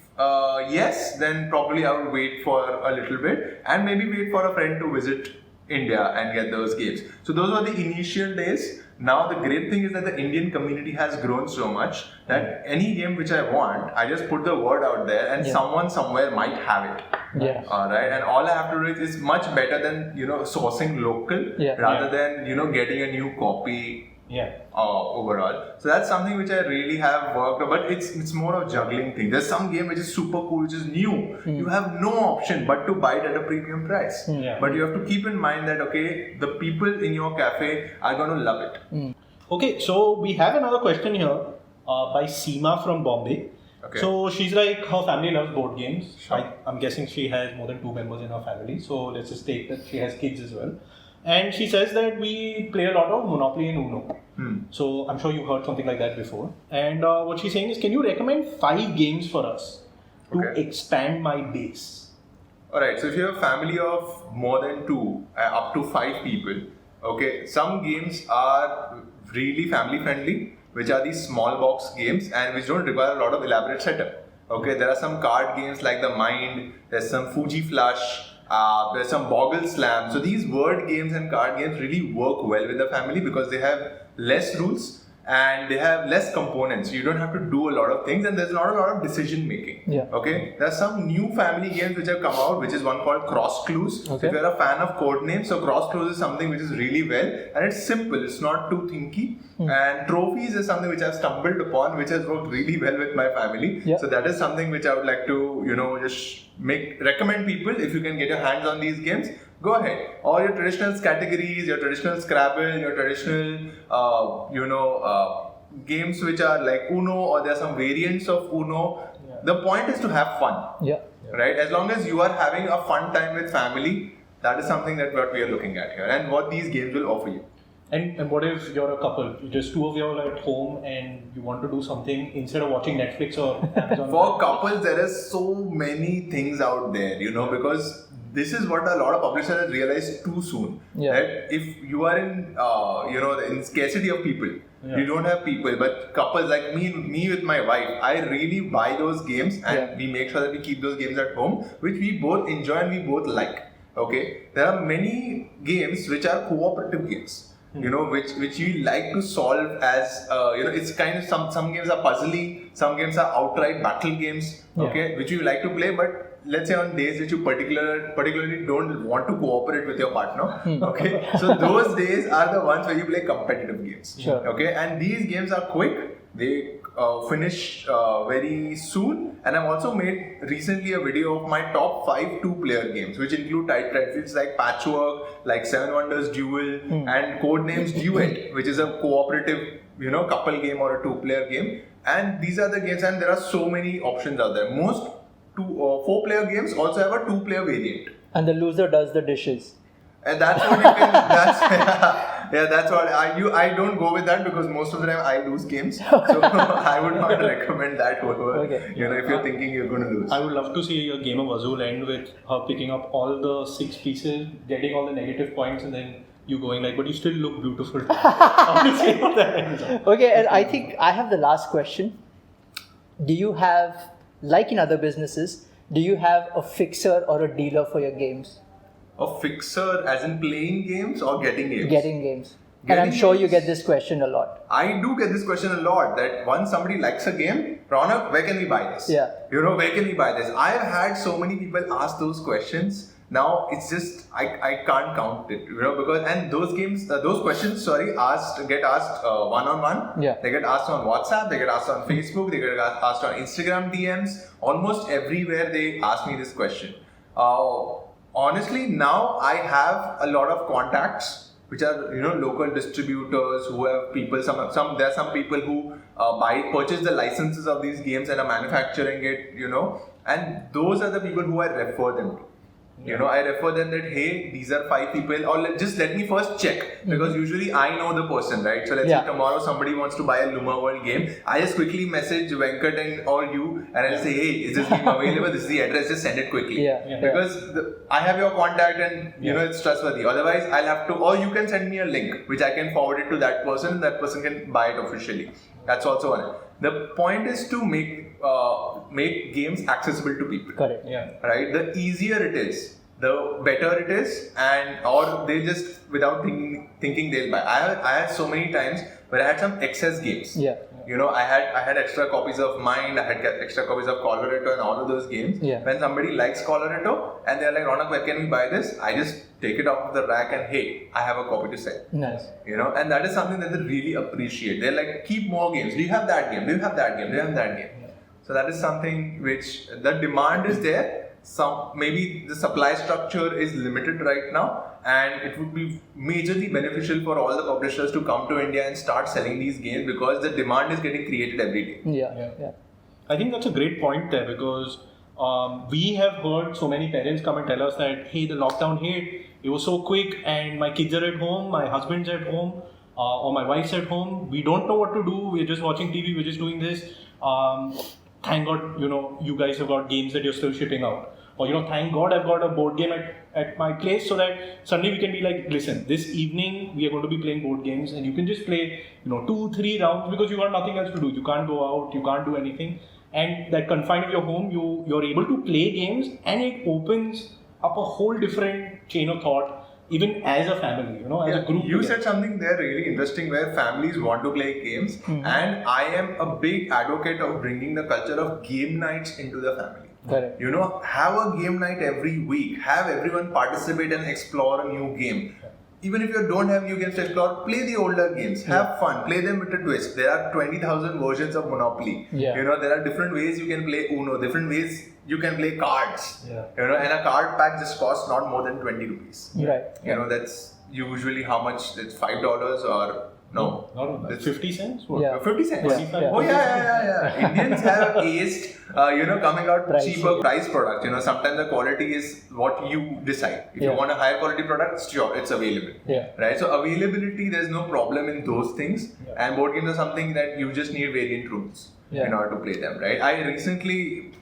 Speaker 2: yes, then probably I would wait for a little bit, and maybe wait for a friend to visit India and get those games. So those were the initial days. Now the great thing is that the Indian community has grown so much that any game which I want, I just put the word out there, and
Speaker 3: Yeah.
Speaker 2: someone somewhere might have it.
Speaker 3: Yeah.
Speaker 2: Alright, and all I have to do is much better than sourcing local,
Speaker 3: Yeah.
Speaker 2: rather than getting a new copy.
Speaker 1: Yeah.
Speaker 2: Overall, so that's something which I really have worked on, but it's more of juggling thing. There's some game which is super cool, which is new. You have no option but to buy it at a premium price.
Speaker 1: Yeah.
Speaker 2: But you have to keep in mind that the people in your cafe are going to love it.
Speaker 1: Okay, so we have another question here by Seema from Bombay.
Speaker 2: Okay.
Speaker 1: So she's like, her family loves board games.
Speaker 2: Sure.
Speaker 1: I'm guessing she has more than 2 members in her family. So let's just take that she has kids as well. And she says that we play a lot of Monopoly and Uno. So I'm sure you've heard something like that before. And what she's saying is, can you recommend 5 games for us to
Speaker 2: Okay.
Speaker 1: expand my base?
Speaker 2: Alright, so if you have a family of more than 2, up to 5 people, okay, some games are really family friendly, which are these small box games and which don't require a lot of elaborate setup. Okay, there are some card games like the Mind, there's some Fuji Flush, there's some Boggle Slam. So these word games and card games really work well with the family because they have less rules and they have less components. You don't have to do a lot of things, and there's not a lot of decision making.
Speaker 3: Yeah.
Speaker 2: Okay. There are some new family games which have come out, which is one called Cross Clues. So
Speaker 3: Okay.
Speaker 2: if you're a fan of code names, so Cross Clues is something which is really well, and it's simple. It's not too thinky. And Trophies is something which I've stumbled upon, which has worked really well with my family.
Speaker 3: Yeah.
Speaker 2: So that is something which I would like to, just recommend people. If you can get your hands on these games, go ahead. All your traditional categories, your traditional Scrabble, your traditional, games which are like Uno, or there are some variants of Uno.
Speaker 1: Yeah.
Speaker 2: The point is to have fun,
Speaker 3: Yeah.
Speaker 2: right? As long as you are having a fun time with family, that is something that what we are looking at here, and what these games will offer you.
Speaker 1: And what if you're a couple, just 2 of you are at home and you want to do something instead of watching Netflix or Amazon?
Speaker 2: For couples, there is so many things out there, because this is what a lot of publishers have realized too soon.
Speaker 3: Yeah.
Speaker 2: That if you are in scarcity of people,
Speaker 1: Yeah.
Speaker 2: you don't have people, but couples like me with my wife, I really buy those games, and
Speaker 3: Yeah.
Speaker 2: we make sure that we keep those games at home, which we both enjoy and we both like. Okay, there are many games which are cooperative games. Which we like to solve as it's kind of some games are puzzly, some games are outright battle games, okay, which you like to play, but let's say on days which you particularly don't want to cooperate with your partner, okay, so those days are the ones where you play competitive games.
Speaker 3: Sure.
Speaker 2: Okay, and these games are quick, they finish very soon, and I've also made recently a video of my top 5 2-player games, which include titles like Patchwork, like Seven Wonders Duel, and Codenames Duet, which is a cooperative couple game or a 2-player game. And these are the games, and there are so many options out there. Most 4-player games also have a 2-player variant.
Speaker 3: And the loser does the dishes.
Speaker 2: And that's what you can. Yeah, that's what I don't go with that because most of the time I lose games. So I would not recommend that whoever,
Speaker 3: Okay.
Speaker 2: if you're thinking you're going to lose.
Speaker 1: I would love to see a game of Azul end with her picking up all the 6 pieces, getting all the negative points, and then you going like, but you still look beautiful. How do you see how that ends up?
Speaker 3: Okay, and I think I have the last question. Do you have, like in other businesses, do you have a fixer or a dealer for your games?
Speaker 2: A fixer as in playing games or getting games?
Speaker 3: Getting games. And I'm
Speaker 2: Getting
Speaker 3: sure you
Speaker 2: games.
Speaker 3: get this question a lot.
Speaker 2: I do get this question a lot that once somebody likes a game, Ronak, where can we buy this?
Speaker 3: Yeah.
Speaker 2: Where can we buy this? I have had so many people ask those questions. Now it's just I can't count it, because and those games, those questions, get asked one-on-one.
Speaker 3: Yeah.
Speaker 2: They get asked on WhatsApp, they get asked on Facebook, they get asked on Instagram DMs. Almost everywhere they ask me this question. Honestly, now I have a lot of contacts which are local distributors who have people. There are some people who purchase the licenses of these games and are manufacturing it. And those are the people who I refer them to. I refer them that, hey, these are 5 people, or just let me first check, because usually I know the person, right? So let's say tomorrow somebody wants to buy a Luma World game, I just quickly message Venkat and or you, and I'll say, hey, is this game available? This is the address, just send it quickly. Because I have your contact and it's trustworthy. Otherwise, I'll have to, or you can send me a link which I can forward it to that person, and that person can buy it officially. That's also one. The point is to make games accessible to people.
Speaker 3: Correct.
Speaker 1: Yeah.
Speaker 2: Right? The easier it is, the better it is, or they just without thinking they'll buy. I had so many times where I had some excess games.
Speaker 3: Yeah.
Speaker 2: I had extra copies of Mind, I had extra copies of Coloretto and all of those games.
Speaker 3: Yeah.
Speaker 2: When somebody likes Coloretto and they're like, Ronak, where can we buy this? I just take it off of the rack and hey, I have a copy to sell.
Speaker 3: Nice.
Speaker 2: And that is something that they really appreciate. They're like, keep more games. Do you have that game? Do you have that game? Do you have that game?
Speaker 1: Yeah.
Speaker 2: So that is something which the demand is there. Maybe the supply structure is limited right now, and it would be majorly beneficial for all the publishers to come to India and start selling these games because the demand is getting created every day.
Speaker 3: Yeah.
Speaker 1: I think that's a great point there, because we have heard so many parents come and tell us that, hey, the lockdown hit, it was so quick, and my kids are at home, my husband's at home, or my wife's at home. We don't know what to do. We're just watching TV. We're just doing this. Thank God, you guys have got games that you're still shipping out. Or, thank God I've got a board game at my place, so that suddenly we can be like, listen, this evening we are going to be playing board games, and you can just play, 2-3 rounds because you got nothing else to do. You can't go out, you can't do anything. And that confined of your home, you're able to play games, and it opens up a whole different chain of thought, even as a family, as a group.
Speaker 2: You said something there really interesting where families want to play games, and I am a big advocate of bringing the culture of game nights into the family.
Speaker 3: Correct.
Speaker 2: Have a game night every week. Have everyone participate and explore a new game. Even if you don't have new games to explore, play the older games. Have fun. Play them with a twist. There are 20,000 versions of Monopoly.
Speaker 3: Yeah.
Speaker 2: There are different ways you can play Uno. Different ways you can play cards.
Speaker 1: Yeah.
Speaker 2: And a card pack just costs not more than 20 rupees.
Speaker 3: Right.
Speaker 2: That's usually how much? It's $5 or no?
Speaker 1: Not
Speaker 2: It's
Speaker 1: 50 cents? What?
Speaker 3: Yeah.
Speaker 2: 50 cents.
Speaker 3: Yeah.
Speaker 2: Oh yeah. Indians have aced, coming out
Speaker 3: Price.
Speaker 2: cheaper price product. Sometimes the quality is what you decide. If you want a higher quality product, sure, it's available.
Speaker 3: Yeah.
Speaker 2: Right. So availability, there's no problem in those things.
Speaker 1: Yeah.
Speaker 2: And board games are something that you just need variant rooms in order to play them. Right. I recently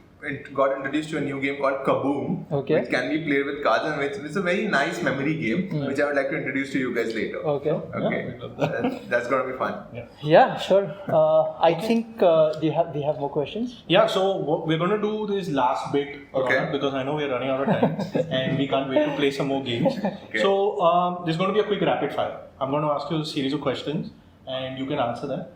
Speaker 2: got introduced to a new game called Kaboom,
Speaker 3: Okay.
Speaker 2: which can be played with cards, and it's a very nice memory game, which I would like to introduce to you guys later.
Speaker 3: Okay.
Speaker 2: Okay,
Speaker 1: Yeah, we love that.
Speaker 2: that's gonna be fun.
Speaker 3: Yeah, sure. I think we have more questions.
Speaker 1: Yeah, so what we're going to do this last bit,
Speaker 2: Okay.
Speaker 1: because I know we're running out of time and we can't wait to play some more games.
Speaker 2: Okay.
Speaker 1: So there's going to be a quick rapid fire. I'm going to ask you a series of questions and you can answer them.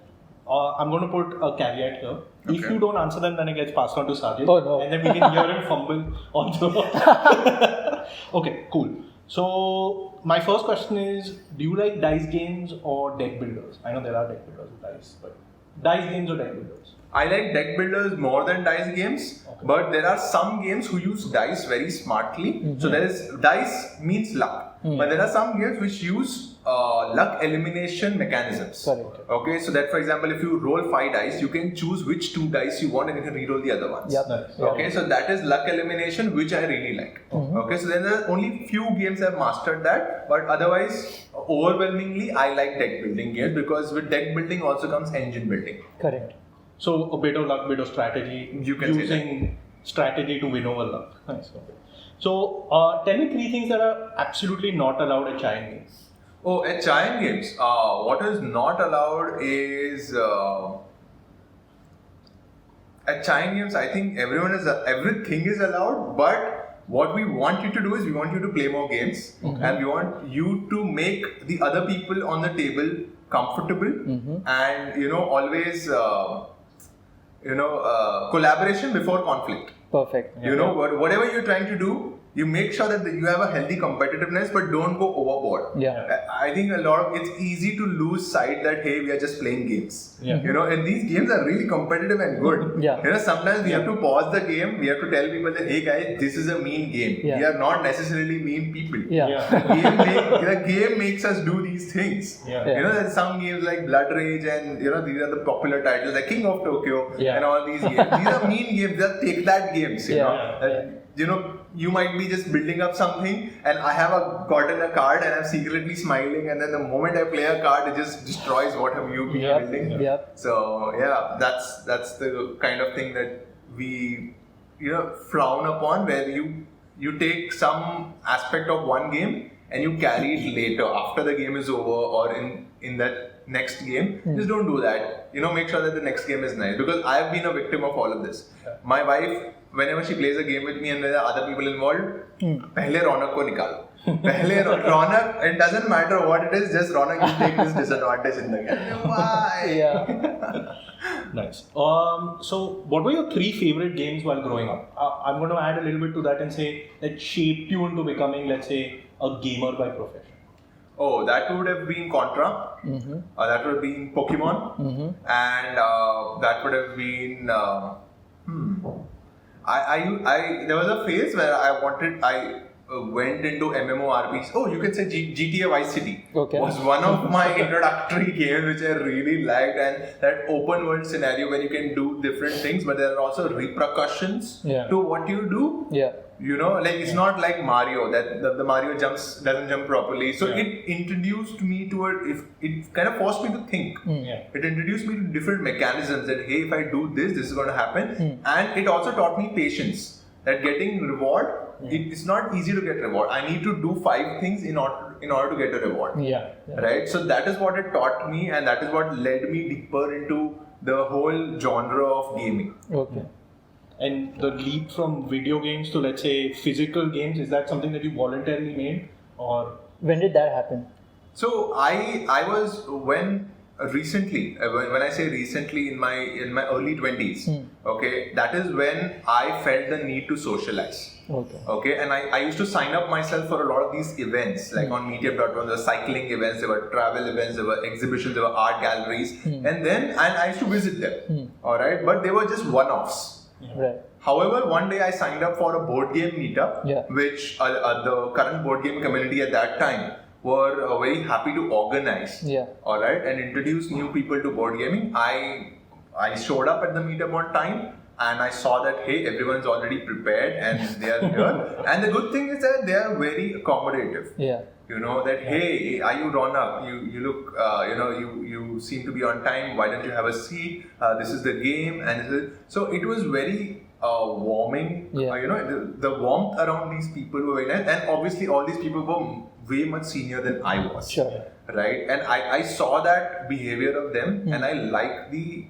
Speaker 1: I'm going to put a caveat here. If
Speaker 2: Okay.
Speaker 1: you don't answer them, then it gets passed on to Sajid.
Speaker 3: Oh, no.
Speaker 1: And then we can hear him fumble on the... Okay, cool. So my first question is, do you like dice games or deck builders? I know there are deck builders with dice, but dice games or deck builders?
Speaker 2: I like deck builders more than dice games, but there are some games who use dice very smartly. So there is dice means luck, but there are some games which use luck elimination mechanisms.
Speaker 3: Correct.
Speaker 2: Okay, so that for example, if you roll 5 dice, you can choose which 2 dice you want and you can re-roll the other ones.
Speaker 3: Yep.
Speaker 1: Nice.
Speaker 2: Okay, so that is luck elimination, which I really like. Okay, so then there are only few games have mastered that, but otherwise, overwhelmingly, I like deck building games because with deck building also comes engine building.
Speaker 3: Correct.
Speaker 1: So a bit of luck, bit of strategy.
Speaker 2: You can say
Speaker 1: using strategy to win over luck. Nice. Okay. So tell me 3 things that are absolutely not allowed at Giant Games.
Speaker 2: Oh, at Giant Games, what is not allowed is at Giant Games. I think everything is allowed, but what we want you to do is we want you to play more games, and we want you to make the other people on the table comfortable, and always collaboration before conflict.
Speaker 3: Perfect.
Speaker 2: Whatever you're trying to do, you make sure that you have a healthy competitiveness, but don't go overboard.
Speaker 3: Yeah.
Speaker 2: I think it's easy to lose sight that hey, we are just playing games.
Speaker 1: Yeah.
Speaker 2: And these games are really competitive and good.
Speaker 3: Yeah.
Speaker 2: Sometimes we have to pause the game. We have to tell people that hey guys, this is a mean game.
Speaker 3: Yeah.
Speaker 2: We are not necessarily mean people.
Speaker 3: Yeah.
Speaker 2: The game makes us do these things.
Speaker 1: Yeah.
Speaker 2: There's some games like Blood Rage and these are the popular titles like King of Tokyo and all these games. These are mean games. They're take that games. You might be just building up something, and I have gotten a card, and I'm secretly smiling, and then the moment I play a card, it just destroys what have you been building.
Speaker 3: Yep.
Speaker 2: So that's the kind of thing that we frown upon, where you take some aspect of one game and you carry it later after the game is over or in that next game. Just don't do that. Make sure that the next game is nice, because I have been a victim of all of this. My wife, whenever she plays a game with me and there are other people involved, पहले रौनक को निकालो. पहले रौनक, it doesn't matter what it is, just Raunak, you take this disadvantage in the game. Why?
Speaker 3: Yeah.
Speaker 1: Nice. So what were your 3 favorite games while growing up? I'm going to add a little bit to that and say that shaped you into becoming, let's say, a gamer by profession.
Speaker 2: Oh, that would have been Contra. That would have been Pokemon, and that would have been. There was a phase where I went into MMORPGs. Oh, you can say GTA Vice City was one of my introductory games which I really liked, and that open world scenario where you can do different things, but there are also repercussions to what you do.
Speaker 3: Yeah.
Speaker 2: It's not like Mario that the Mario doesn't jump properly. So it introduced me to it kind of forced me to think. It introduced me to different mechanisms that hey, if I do this is going to happen. And it also taught me patience. That getting reward, it's not easy to get reward. I need to do 5 things in order to get a reward.
Speaker 3: Yeah.
Speaker 2: Right. So that is what it taught me, and that is what led me deeper into the whole genre of gaming.
Speaker 3: Okay.
Speaker 1: And the leap from video games to, let's say, physical games, is that something that you voluntarily made, or
Speaker 3: when did that happen?
Speaker 2: So I was recently, when I say recently, in my early 20s, okay, that is when I felt the need to socialize. Okay, and I used to sign up myself for a lot of these events, like on Meetup.com, there were cycling events, there were travel events, there were exhibitions, there were art galleries, and I used to visit them, alright, but they were just one-offs.
Speaker 3: Right.
Speaker 2: However, one day I signed up for a board game meetup, which the current board game community at that time were very happy to organize. Alright, and introduce new people to board gaming. I showed up at the meetup on time, and I saw that hey, everyone's already prepared and they are here. And the good thing is that they are very accommodative. That hey, are you Ronak? You look, you seem to be on time. Why don't you have a seat? This is the game, and so it was very warming. The warmth around these people were very nice, and obviously all these people were way much senior than I was.
Speaker 3: Sure.
Speaker 2: Right, and I saw that behavior of them, and I liked the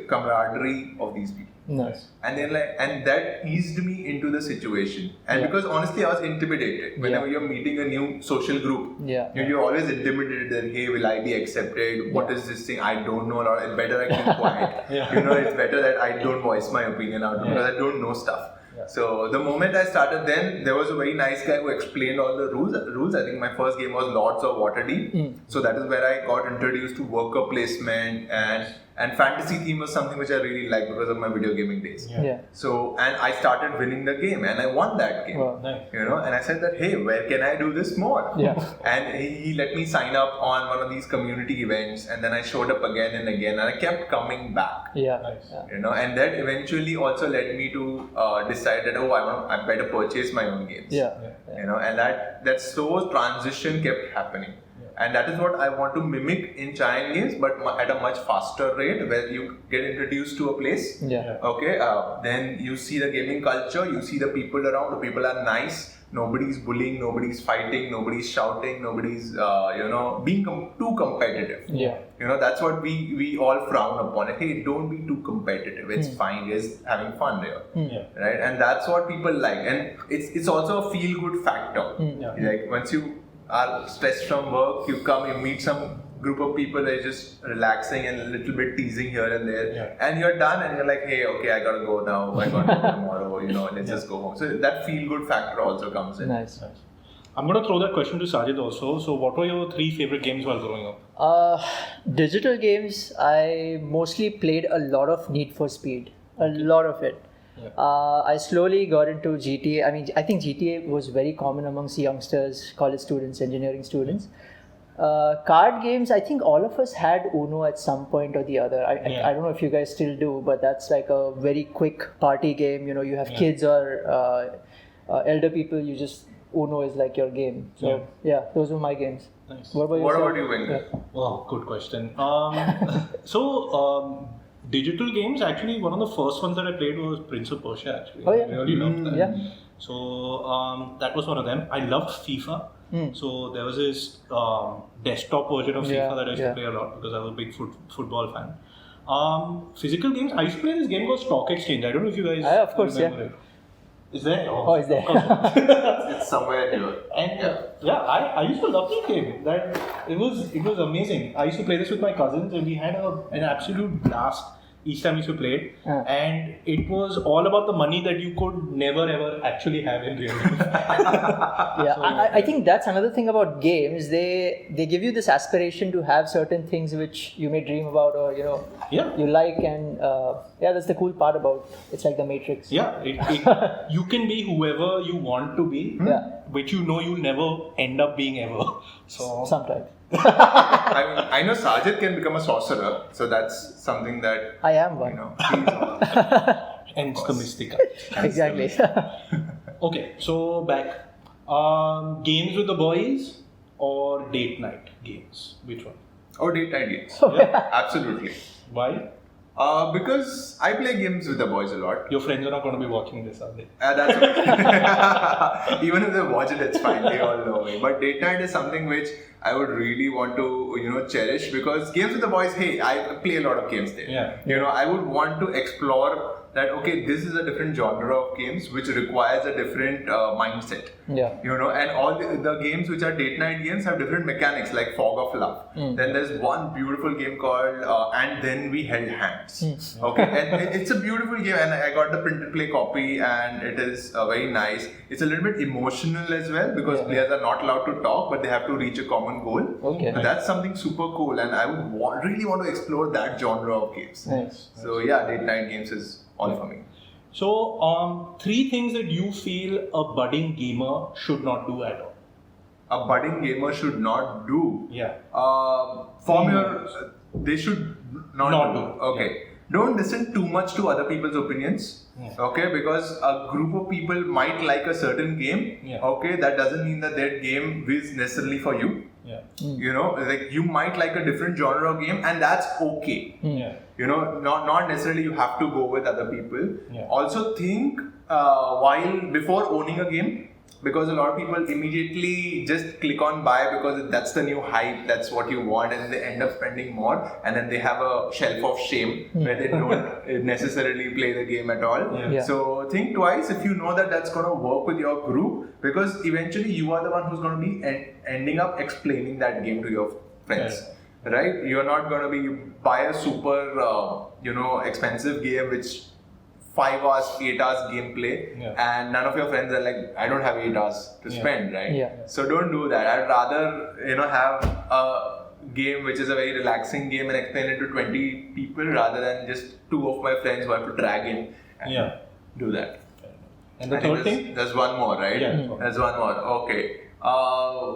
Speaker 2: camaraderie of these people.
Speaker 3: Nice.
Speaker 2: And then and that eased me into the situation. And because honestly, I was intimidated. Whenever you're meeting a new social group, you're always intimidated that hey, will I be accepted? What is this thing? I don't know. It's better I keep quiet. It's better that I don't voice my opinion out because I don't know stuff. So the moment I started, then there was a very nice guy who explained all the rules. I think my first game was Lords of Waterdeep. So that is where I got introduced to worker placement and and fantasy theme was something which I really liked because of my video gaming days.
Speaker 3: Yeah.
Speaker 2: So, and I started winning the game, and I won that game.
Speaker 3: Wow.
Speaker 1: Nice.
Speaker 2: You know, and I said that, hey, where can I do this more?
Speaker 3: Yeah.
Speaker 2: And he let me sign up on one of these community events, and then I showed up again and again, and I kept coming back.
Speaker 3: Yeah.
Speaker 1: Nice.
Speaker 3: Yeah.
Speaker 2: You know, and that eventually also led me to decide that I better purchase my own games.
Speaker 3: Yeah.
Speaker 2: You know, and that slow transition kept happening. And that is what I want to mimic in China games, but at a much faster rate, where you get introduced to a place.
Speaker 3: Yeah.
Speaker 2: Okay, then you see the gaming culture, you see the people around, the people are nice, nobody's bullying, nobody's fighting, nobody's shouting, nobody's, being too competitive.
Speaker 3: Yeah.
Speaker 2: You know, that's what we all frown upon. Hey, don't be too competitive. It's fine. Just having fun there.
Speaker 1: Yeah.
Speaker 2: Right? And that's what people like. And it's also a feel-good factor.
Speaker 1: Yeah.
Speaker 2: Like, once you are stressed from work, you come, you meet some group of people that are just relaxing and a little bit teasing here and there,
Speaker 1: Yeah.
Speaker 2: and you're done, and you're like, hey, okay, I gotta go now, I gotta go tomorrow, let's just go home. So that feel-good factor also comes in.
Speaker 3: Nice.
Speaker 1: Nice. I'm going to throw that question to Sajid also. So, what were your 3 favorite games while growing up?
Speaker 3: Digital games, I mostly played a lot of Need for Speed. A lot of it.
Speaker 1: Yeah.
Speaker 3: I slowly got into GTA. I mean, I think GTA was very common amongst youngsters, college students, engineering students. Card games, I think all of us had Uno at some point or the other. I don't know if you guys still do, but that's like a very quick party game. You have kids or elder people, you just, Uno is like your game. So, yeah, those were my games.
Speaker 1: Nice.
Speaker 3: What about
Speaker 2: What
Speaker 3: yourself?
Speaker 2: about you, Venkat?
Speaker 3: Yeah.
Speaker 1: Wow, good question. Digital games, actually, one of the first ones that I played was Prince of Persia, actually.
Speaker 3: Oh, yeah.
Speaker 1: I really loved that.
Speaker 3: Yeah.
Speaker 1: So, that was one of them. I loved FIFA.
Speaker 3: Mm.
Speaker 1: So, there was this desktop version of FIFA
Speaker 3: Yeah,
Speaker 1: that I used
Speaker 3: yeah.
Speaker 1: to play a lot because I was a big football fan. Physical games, I used to play this game called Stock Exchange. I don't know if you guys
Speaker 3: Of course,
Speaker 1: remember
Speaker 3: yeah.
Speaker 1: it. Is there?
Speaker 3: Oh, is there?
Speaker 1: Of course.
Speaker 2: It's somewhere here.
Speaker 1: And I used to love this game. That it was amazing. I used to play this with my cousins, and we had an absolute blast each time we used to play it. And it was all about the money that you could never ever actually have in real life.
Speaker 3: Yeah, I think that's another thing about games. They give you this aspiration to have certain things which you may dream about or
Speaker 1: Yeah.
Speaker 3: you like, and that's the cool part about it's like the Matrix.
Speaker 1: Yeah, you can be whoever you want to be,
Speaker 3: Yeah.
Speaker 1: but you'll never end up being ever. So
Speaker 3: Sometimes
Speaker 2: I mean, I know Sajid can become a sorcerer, so that's something that,
Speaker 3: I am one.
Speaker 2: he's on.
Speaker 1: hence the mystic.
Speaker 3: Exactly.
Speaker 1: Okay, so back. Games with the boys or date night games? Which one?
Speaker 2: Or date night games.
Speaker 1: Yeah.
Speaker 2: Absolutely.
Speaker 1: Why?
Speaker 2: Because I play games with the boys a lot.
Speaker 1: Your friends are not going to be watching this, are they?
Speaker 2: That's okay. Even if they watch it, it's fine. They all know me. But date night is something which I would really want to, cherish, because games with the boys, hey, I play a lot of games there.
Speaker 1: Yeah.
Speaker 2: I would want to explore that, okay, this is a different genre of games which requires a different mindset.
Speaker 3: Yeah.
Speaker 2: And all the games which are date night games have different mechanics, like Fog of Love. Then there's one beautiful game called And Then We Held Hands. Okay, and it's a beautiful game, and I got the printed play copy, and it is very nice. It's a little bit emotional as well, because players are not allowed to talk, but they have to reach a common goal.
Speaker 3: Okay.
Speaker 2: So that's something super cool, and I would really want to explore that genre of games.
Speaker 3: Nice.
Speaker 2: So yeah, date night games is all for me.
Speaker 1: So, 3 things that you feel a budding gamer should not do at all.
Speaker 2: A budding gamer should not do.
Speaker 1: Yeah.
Speaker 2: They should not
Speaker 1: Not
Speaker 2: do.
Speaker 1: do.
Speaker 2: Okay. Don't listen too much to other people's opinions.
Speaker 1: Yeah.
Speaker 2: Okay, because a group of people might like a certain game.
Speaker 1: Yeah.
Speaker 2: Okay, that doesn't mean that game is necessarily for you.
Speaker 1: Yeah.
Speaker 2: Like you might like a different genre of game, and that's okay.
Speaker 1: Yeah.
Speaker 2: Not necessarily you have to go with other people.
Speaker 1: Yeah.
Speaker 2: Also think before owning a game, because a lot of people immediately just click on buy because that's the new hype, that's what you want, and they end up spending more, and then they have a shelf of shame where they don't necessarily play the game at all.
Speaker 3: Yeah.
Speaker 2: So think twice if you know that that's going to work with your group, because eventually you are the one who's going to be ending up explaining that game to your friends. Right? You're not going to be buy a super expensive game which 5 hours, 8 hours gameplay, and none of your friends are like, I don't have 8 hours to spend, right?
Speaker 3: Yeah.
Speaker 2: So don't do that. I'd rather have game which is a very relaxing game and explain it to 20 people rather than just 2 of my friends who have to drag in and
Speaker 1: Yeah.
Speaker 2: do that.
Speaker 1: And the
Speaker 2: I think
Speaker 1: third thing?
Speaker 2: there's one more, right?
Speaker 1: Yeah.
Speaker 2: There's one more. Okay.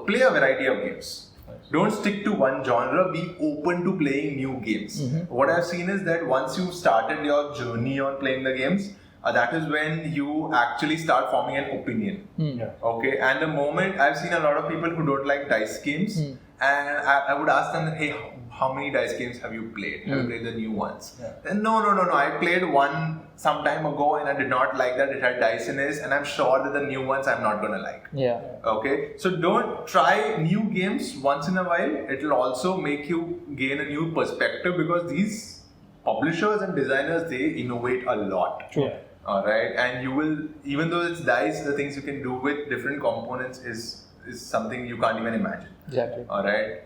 Speaker 2: Play a variety of games.
Speaker 1: Nice.
Speaker 2: Don't stick to one genre. Be open to playing new games. What I've seen is that once you've started your journey on playing the games, that is when you actually start forming an opinion.
Speaker 1: Yeah.
Speaker 2: Okay, and the moment I've seen a lot of people who don't like dice games, and I would ask them, hey, how many dice games have you played? Have you played the new ones?
Speaker 1: Yeah.
Speaker 2: Then no, I played one some time ago and I did not like that. It had dice in it, and I'm sure that the new ones I'm not gonna like.
Speaker 3: Yeah.
Speaker 2: Okay, so don't try new games once in a while. It will also make you gain a new perspective because these publishers and designers, they innovate a lot.
Speaker 3: True.
Speaker 1: Yeah.
Speaker 2: Alright, and you will, even though it's dice, the things you can do with different components is something you can't even imagine.
Speaker 3: Exactly.
Speaker 2: Alright,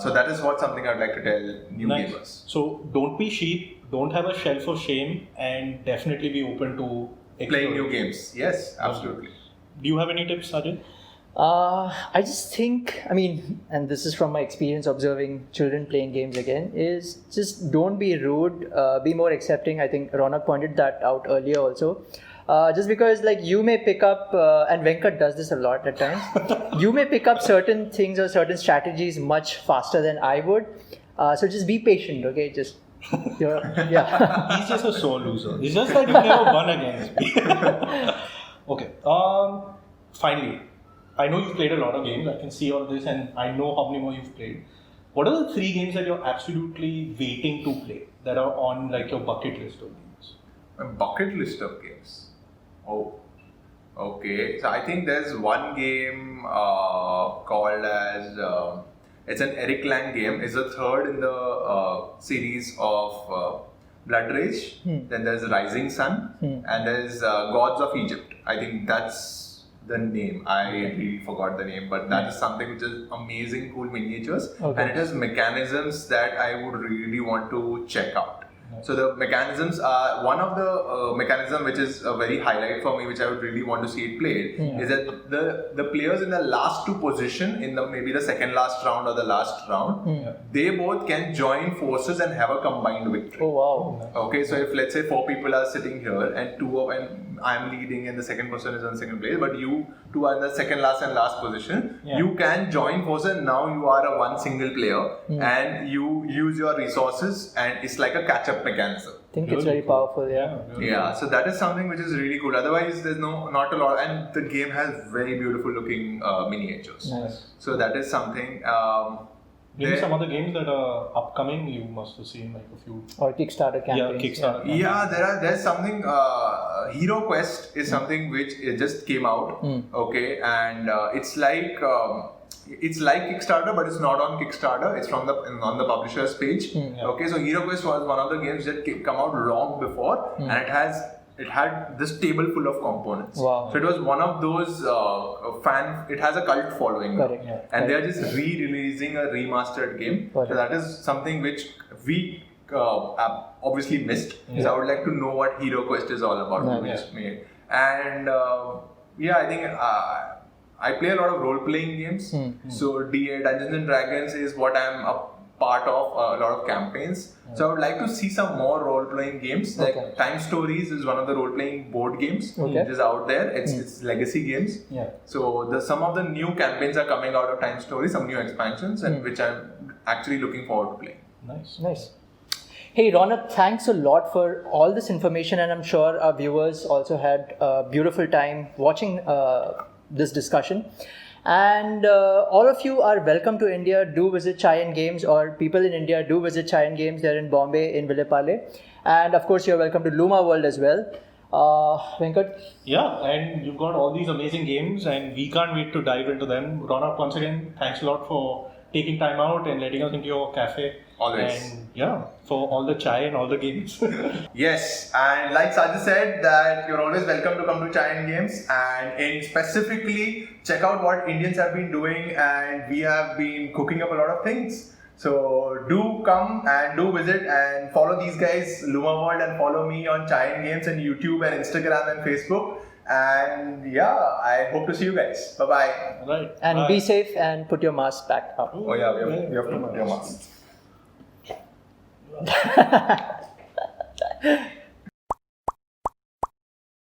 Speaker 2: so that is something I'd like to tell new
Speaker 1: Nice.
Speaker 2: gamers.
Speaker 1: So don't be sheep, don't have a shelf of shame, and definitely be open to
Speaker 2: Playing new
Speaker 1: exploring.
Speaker 2: games, yes, absolutely.
Speaker 1: Do you have any tips, Sajid?
Speaker 3: I just think, I mean, and this is from my experience observing children playing games again, is just don't be rude, be more accepting. I think Ronak pointed that out earlier also. Just because like you may pick up, and Venkat does this a lot at times, you may pick up certain things or certain strategies much faster than I would. So just be patient, okay? Just, yeah.
Speaker 1: He's just a sore loser. It's just that you never won against me. Okay. Finally, I know you've played a lot of games. I can see all this, and I know how many more you've played. What are the 3 games that you're absolutely waiting to play that are on like your bucket list of games?
Speaker 2: A bucket list of games. Oh, okay. So I think there's one game called as it's an Eric Lang game. It's the 3rd in the series of Blood Rage. Then there's Rising Sun, and there's Gods of Egypt. I think that's the name. I really forgot the name, but that is something which is amazing, cool miniatures,
Speaker 3: Okay.
Speaker 2: and it has mechanisms that I would really want to check out. So the mechanisms are one of the mechanism which is a very highlight for me, which I would really want to see it played, is that the players in the last 2 position in the maybe the second last round or the last round, they both can join forces and have a combined victory.
Speaker 3: Oh, wow.
Speaker 2: Okay, so if let's say 4 people are sitting here and I'm leading and the second person is on second place, but you 2 are in the second last and last position,
Speaker 1: Yeah.
Speaker 2: you can join forces. Now you are a one single player and you use your resources, and it's like a catch-up mechanism.
Speaker 3: I think it's very powerful, yeah.
Speaker 2: Yeah, so that is something which is really cool. Otherwise, there's not a lot, and the game has very beautiful looking miniatures.
Speaker 3: Nice.
Speaker 2: So that is something.
Speaker 1: Maybe
Speaker 2: there-
Speaker 1: some other games that are upcoming, you must have seen like a few.
Speaker 3: Or Kickstarter campaigns.
Speaker 1: Yeah, Kickstarter.
Speaker 2: Yeah, there's something. Hero Quest is something which it just came out. Okay, and it's like Kickstarter, but it's not on Kickstarter. It's from on the publisher's page.
Speaker 1: Yeah.
Speaker 2: Okay, so Hero Quest was one of the games that come out long before, and it had this table full of components.
Speaker 3: Wow.
Speaker 2: So it was one of those It has a cult following, now.
Speaker 3: Correct.
Speaker 1: Yeah.
Speaker 2: And they are just re-releasing a remastered game.
Speaker 3: Correct.
Speaker 2: So that is something which we obviously missed. So I would like to know what Hero Quest is all about.
Speaker 3: Nice.
Speaker 2: Which made. And I think I play a lot of role-playing games. So Dungeons and Dragons is what I'm a part of, a lot of campaigns. So I would like to see some more role-playing games.
Speaker 3: Okay.
Speaker 2: Like Time Stories is one of the role-playing board games
Speaker 3: Okay.
Speaker 2: which is out there. It's legacy games.
Speaker 1: Yeah.
Speaker 2: So some of the new campaigns are coming out of Time Stories, some new expansions, and which I'm actually looking forward to playing.
Speaker 1: Nice.
Speaker 3: Nice. Hey Ronak, thanks a lot for all this information, and I'm sure our viewers also had a beautiful time watching this discussion. And all of you are welcome to India. Do visit Chai and Games, or people in India do visit Chai and Games. They're in Bombay, in Vilepale. And of course, you're welcome to Luma World as well. Venkat?
Speaker 1: Yeah, and you've got all these amazing games, and we can't wait to dive into them. Ronak, once again, thanks a lot for taking time out and letting us into your cafe.
Speaker 2: Always.
Speaker 1: And yeah, for all the chai and all the games.
Speaker 2: Yes, and like Sajid said, that you're always welcome to come to Chai and Games, and specifically check out what Indians have been doing, and we have been cooking up a lot of things. So do come and do visit and follow these guys, Luma World, and follow me on Chai and Games and YouTube and Instagram and Facebook. And yeah, I hope to see you guys. Bye bye.
Speaker 1: Right.
Speaker 3: And
Speaker 1: Bye.
Speaker 3: be safe and put your mask back up.
Speaker 2: Oh yeah, we have to put your mask.